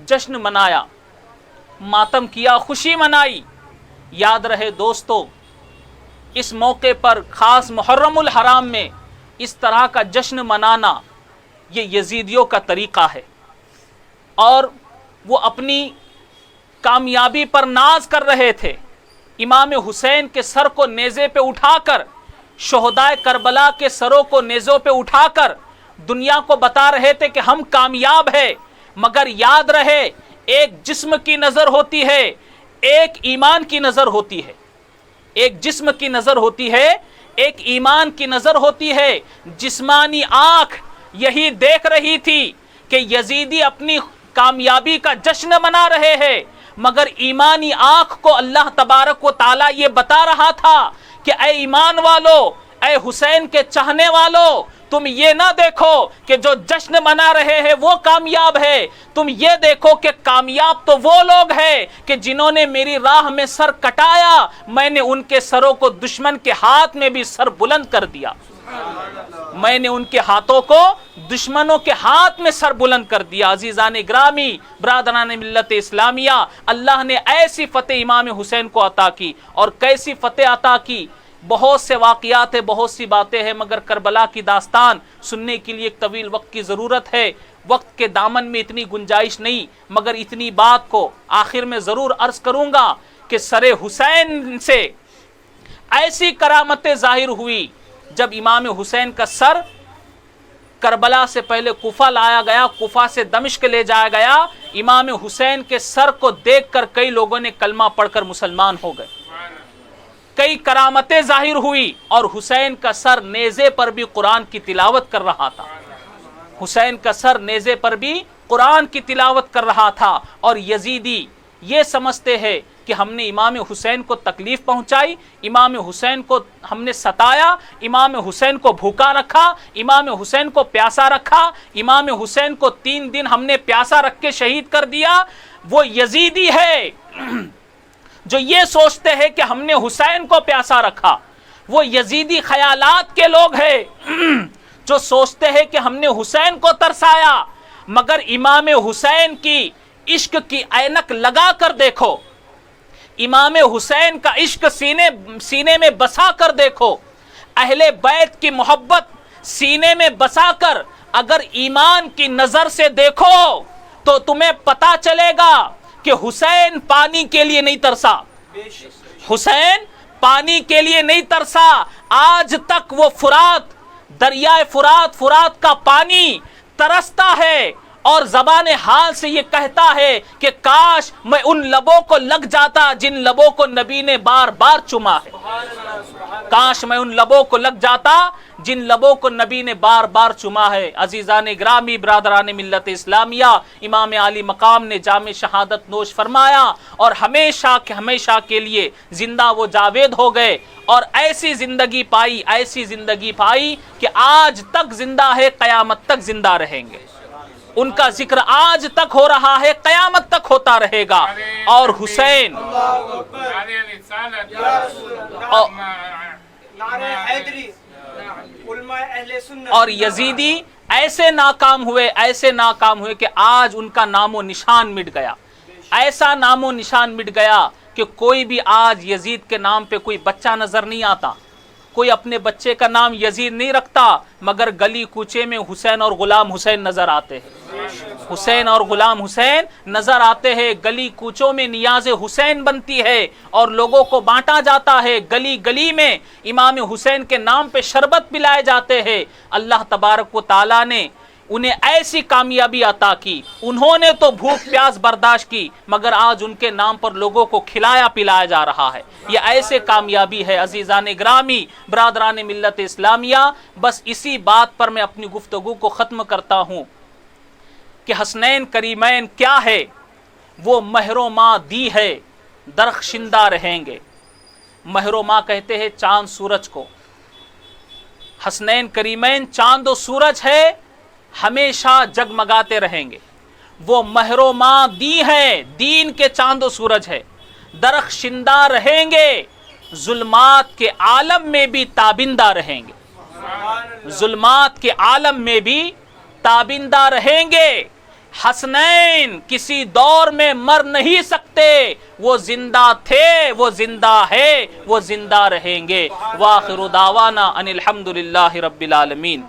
جشن منایا، ماتم کیا، خوشی منائی۔ یاد رہے دوستو، اس موقع پر خاص محرم الحرام میں اس طرح کا جشن منانا یہ یزیدیوں کا طریقہ ہے، اور وہ اپنی کامیابی پر ناز کر رہے تھے۔ امام حسین کے سر کو نیزے پہ اٹھا کر، شہدائے کربلا کے سروں کو نیزوں پہ اٹھا کر دنیا کو بتا رہے تھے کہ ہم کامیاب ہیں۔ مگر یاد رہے، ایک جسم کی نظر ہوتی ہے، ایک ایمان کی نظر ہوتی ہے، ایک جسم کی نظر ہوتی ہے، ایک ایمان کی نظر ہوتی ہے۔ جسمانی آنکھ یہی دیکھ رہی تھی کہ یزیدی اپنی کامیابی کا جشن منا رہے ہیں، مگر ایمانی آنکھ کو اللہ تبارک و تعالیٰ یہ بتا رہا تھا کہ اے ایمان والو، اے حسین کے چاہنے والو، تم یہ نہ دیکھو کہ جو جشن منا رہے ہیں وہ کامیاب ہے، تم یہ دیکھو کہ کامیاب تو وہ لوگ ہیں کہ جنہوں نے میری راہ میں سر کٹایا، میں نے ان کے سروں کو دشمن کے ہاتھ میں بھی سر بلند کر دیا۔ میں نے ان کے ہاتھوں کو دشمنوں کے ہاتھ میں سر بلند کر دیا۔ عزیزان گرامی، برادران ملت اسلامیہ، اللہ نے ایسی فتح امام حسین کو عطا کی، اور کیسی فتح عطا کی، بہت سے واقعات ہیں، بہت سی باتیں ہیں، مگر کربلا کی داستان سننے کے لیے ایک طویل وقت کی ضرورت ہے، وقت کے دامن میں اتنی گنجائش نہیں، مگر اتنی بات کو آخر میں ضرور عرض کروں گا کہ سر حسین سے ایسی کرامتیں ظاہر ہوئی جب امام حسین کا سر کربلا سے پہلے کوفہ لایا گیا، کوفہ سے دمشق لے جایا گیا، امام حسین کے سر کو دیکھ کر کئی لوگوں نے کلمہ پڑھ کر مسلمان ہو گئے، کئی کرامتیں ظاہر ہوئی، اور حسین کا سر نیزے پر بھی قرآن کی تلاوت کر رہا تھا، حسین کا سر نیزے پر بھی قرآن کی تلاوت کر رہا تھا، اور یزیدی یہ سمجھتے ہیں کہ ہم نے امام حسین کو تکلیف پہنچائی، امام حسین کو ہم نے ستایا، امام حسین کو بھوکا رکھا، امام حسین کو پیاسا رکھا، امام حسین کو 3 دن ہم نے پیاسا رکھ کے شہید کر دیا، وہ یزیدی ہے جو یہ سوچتے ہیں کہ ہم نے حسین کو پیاسا رکھا، وہ یزیدی خیالات کے لوگ ہیں جو سوچتے ہیں کہ ہم نے حسین کو ترسایا، مگر امام حسین کی عشق کی اینک لگا کر دیکھو، امام حسین کا عشق سینے میں بسا کر دیکھو، اہل بیت کی محبت سینے میں بسا کر اگر ایمان کی نظر سے دیکھو تو تمہیں پتا چلے گا کہ حسین پانی کے لیے نہیں ترسا، حسین پانی کے لیے نہیں ترسا، آج تک وہ فرات، دریائے فرات کا پانی ترستا ہے، اور زبان حال سے یہ کہتا ہے کہ کاش میں ان لبوں کو لگ جاتا جن لبوں کو نبی نے بار بار چوما ہے، کاش میں ان لبوں کو لگ جاتا جن لبوں کو نبی نے بار بار چوما ہے۔ عزیزان گرامی، برادران ملت اسلامیہ، امام عالی مقام نے جام شہادت نوش فرمایا، اور ہمیشہ کے لیے زندہ وہ جاوید ہو گئے، اور ایسی زندگی پائی کہ آج تک زندہ ہے، قیامت تک زندہ رہیں گے، ان کا ذکر آج تک ہو رہا ہے، قیامت تک ہوتا رہے گا۔ اور حسین اور یزیدی ایسے ناکام ہوئے کہ آج ان کا نام و نشان مٹ گیا، ایسا نام و نشان مٹ گیا کہ کوئی بھی آج یزید کے نام پہ کوئی بچہ نظر نہیں آتا، کوئی اپنے بچے کا نام یزید نہیں رکھتا، مگر گلی کوچے میں حسین اور غلام حسین نظر آتے ہیں، حسین اور غلام حسین نظر آتے ہیں، گلی کوچوں میں نیاز حسین بنتی ہے اور لوگوں کو بانٹا جاتا ہے، گلی گلی میں امام حسین کے نام پہ شربت پلائے جاتے ہیں۔ اللہ تبارک و تعالیٰ نے انہیں ایسی کامیابی عطا کی، انہوں نے تو بھوک پیاس برداشت کی، مگر آج ان کے نام پر لوگوں کو کھلایا پلایا جا رہا ہے، یہ ایسے کامیابی ہے۔ عزیزان گرامی، برادران ملت اسلامیہ، بس اسی بات پر میں اپنی گفتگو کو ختم کرتا ہوں کہ حسنین کریمین کیا ہے، وہ مہر و ماہ دی ہے، درخشندہ رہیں گے۔ مہر و ماہ کہتے ہیں چاند سورج کو، حسنین کریمین چاند و سورج ہے، ہمیشہ جگمگاتے رہیں گے، وہ مہر و ماہ دی ہے، دین کے چاند و سورج ہے، درخشندہ رہیں گے، ظلمات کے عالم میں بھی تابندہ رہیں گے، ظلمات کے عالم میں بھی تابندہ رہیں گے۔ حسنین کسی دور میں مر نہیں سکتے، وہ زندہ تھے، وہ زندہ ہے، وہ زندہ رہیں گے۔ وآخر دعوانا ان الحمدللہ رب العالمین۔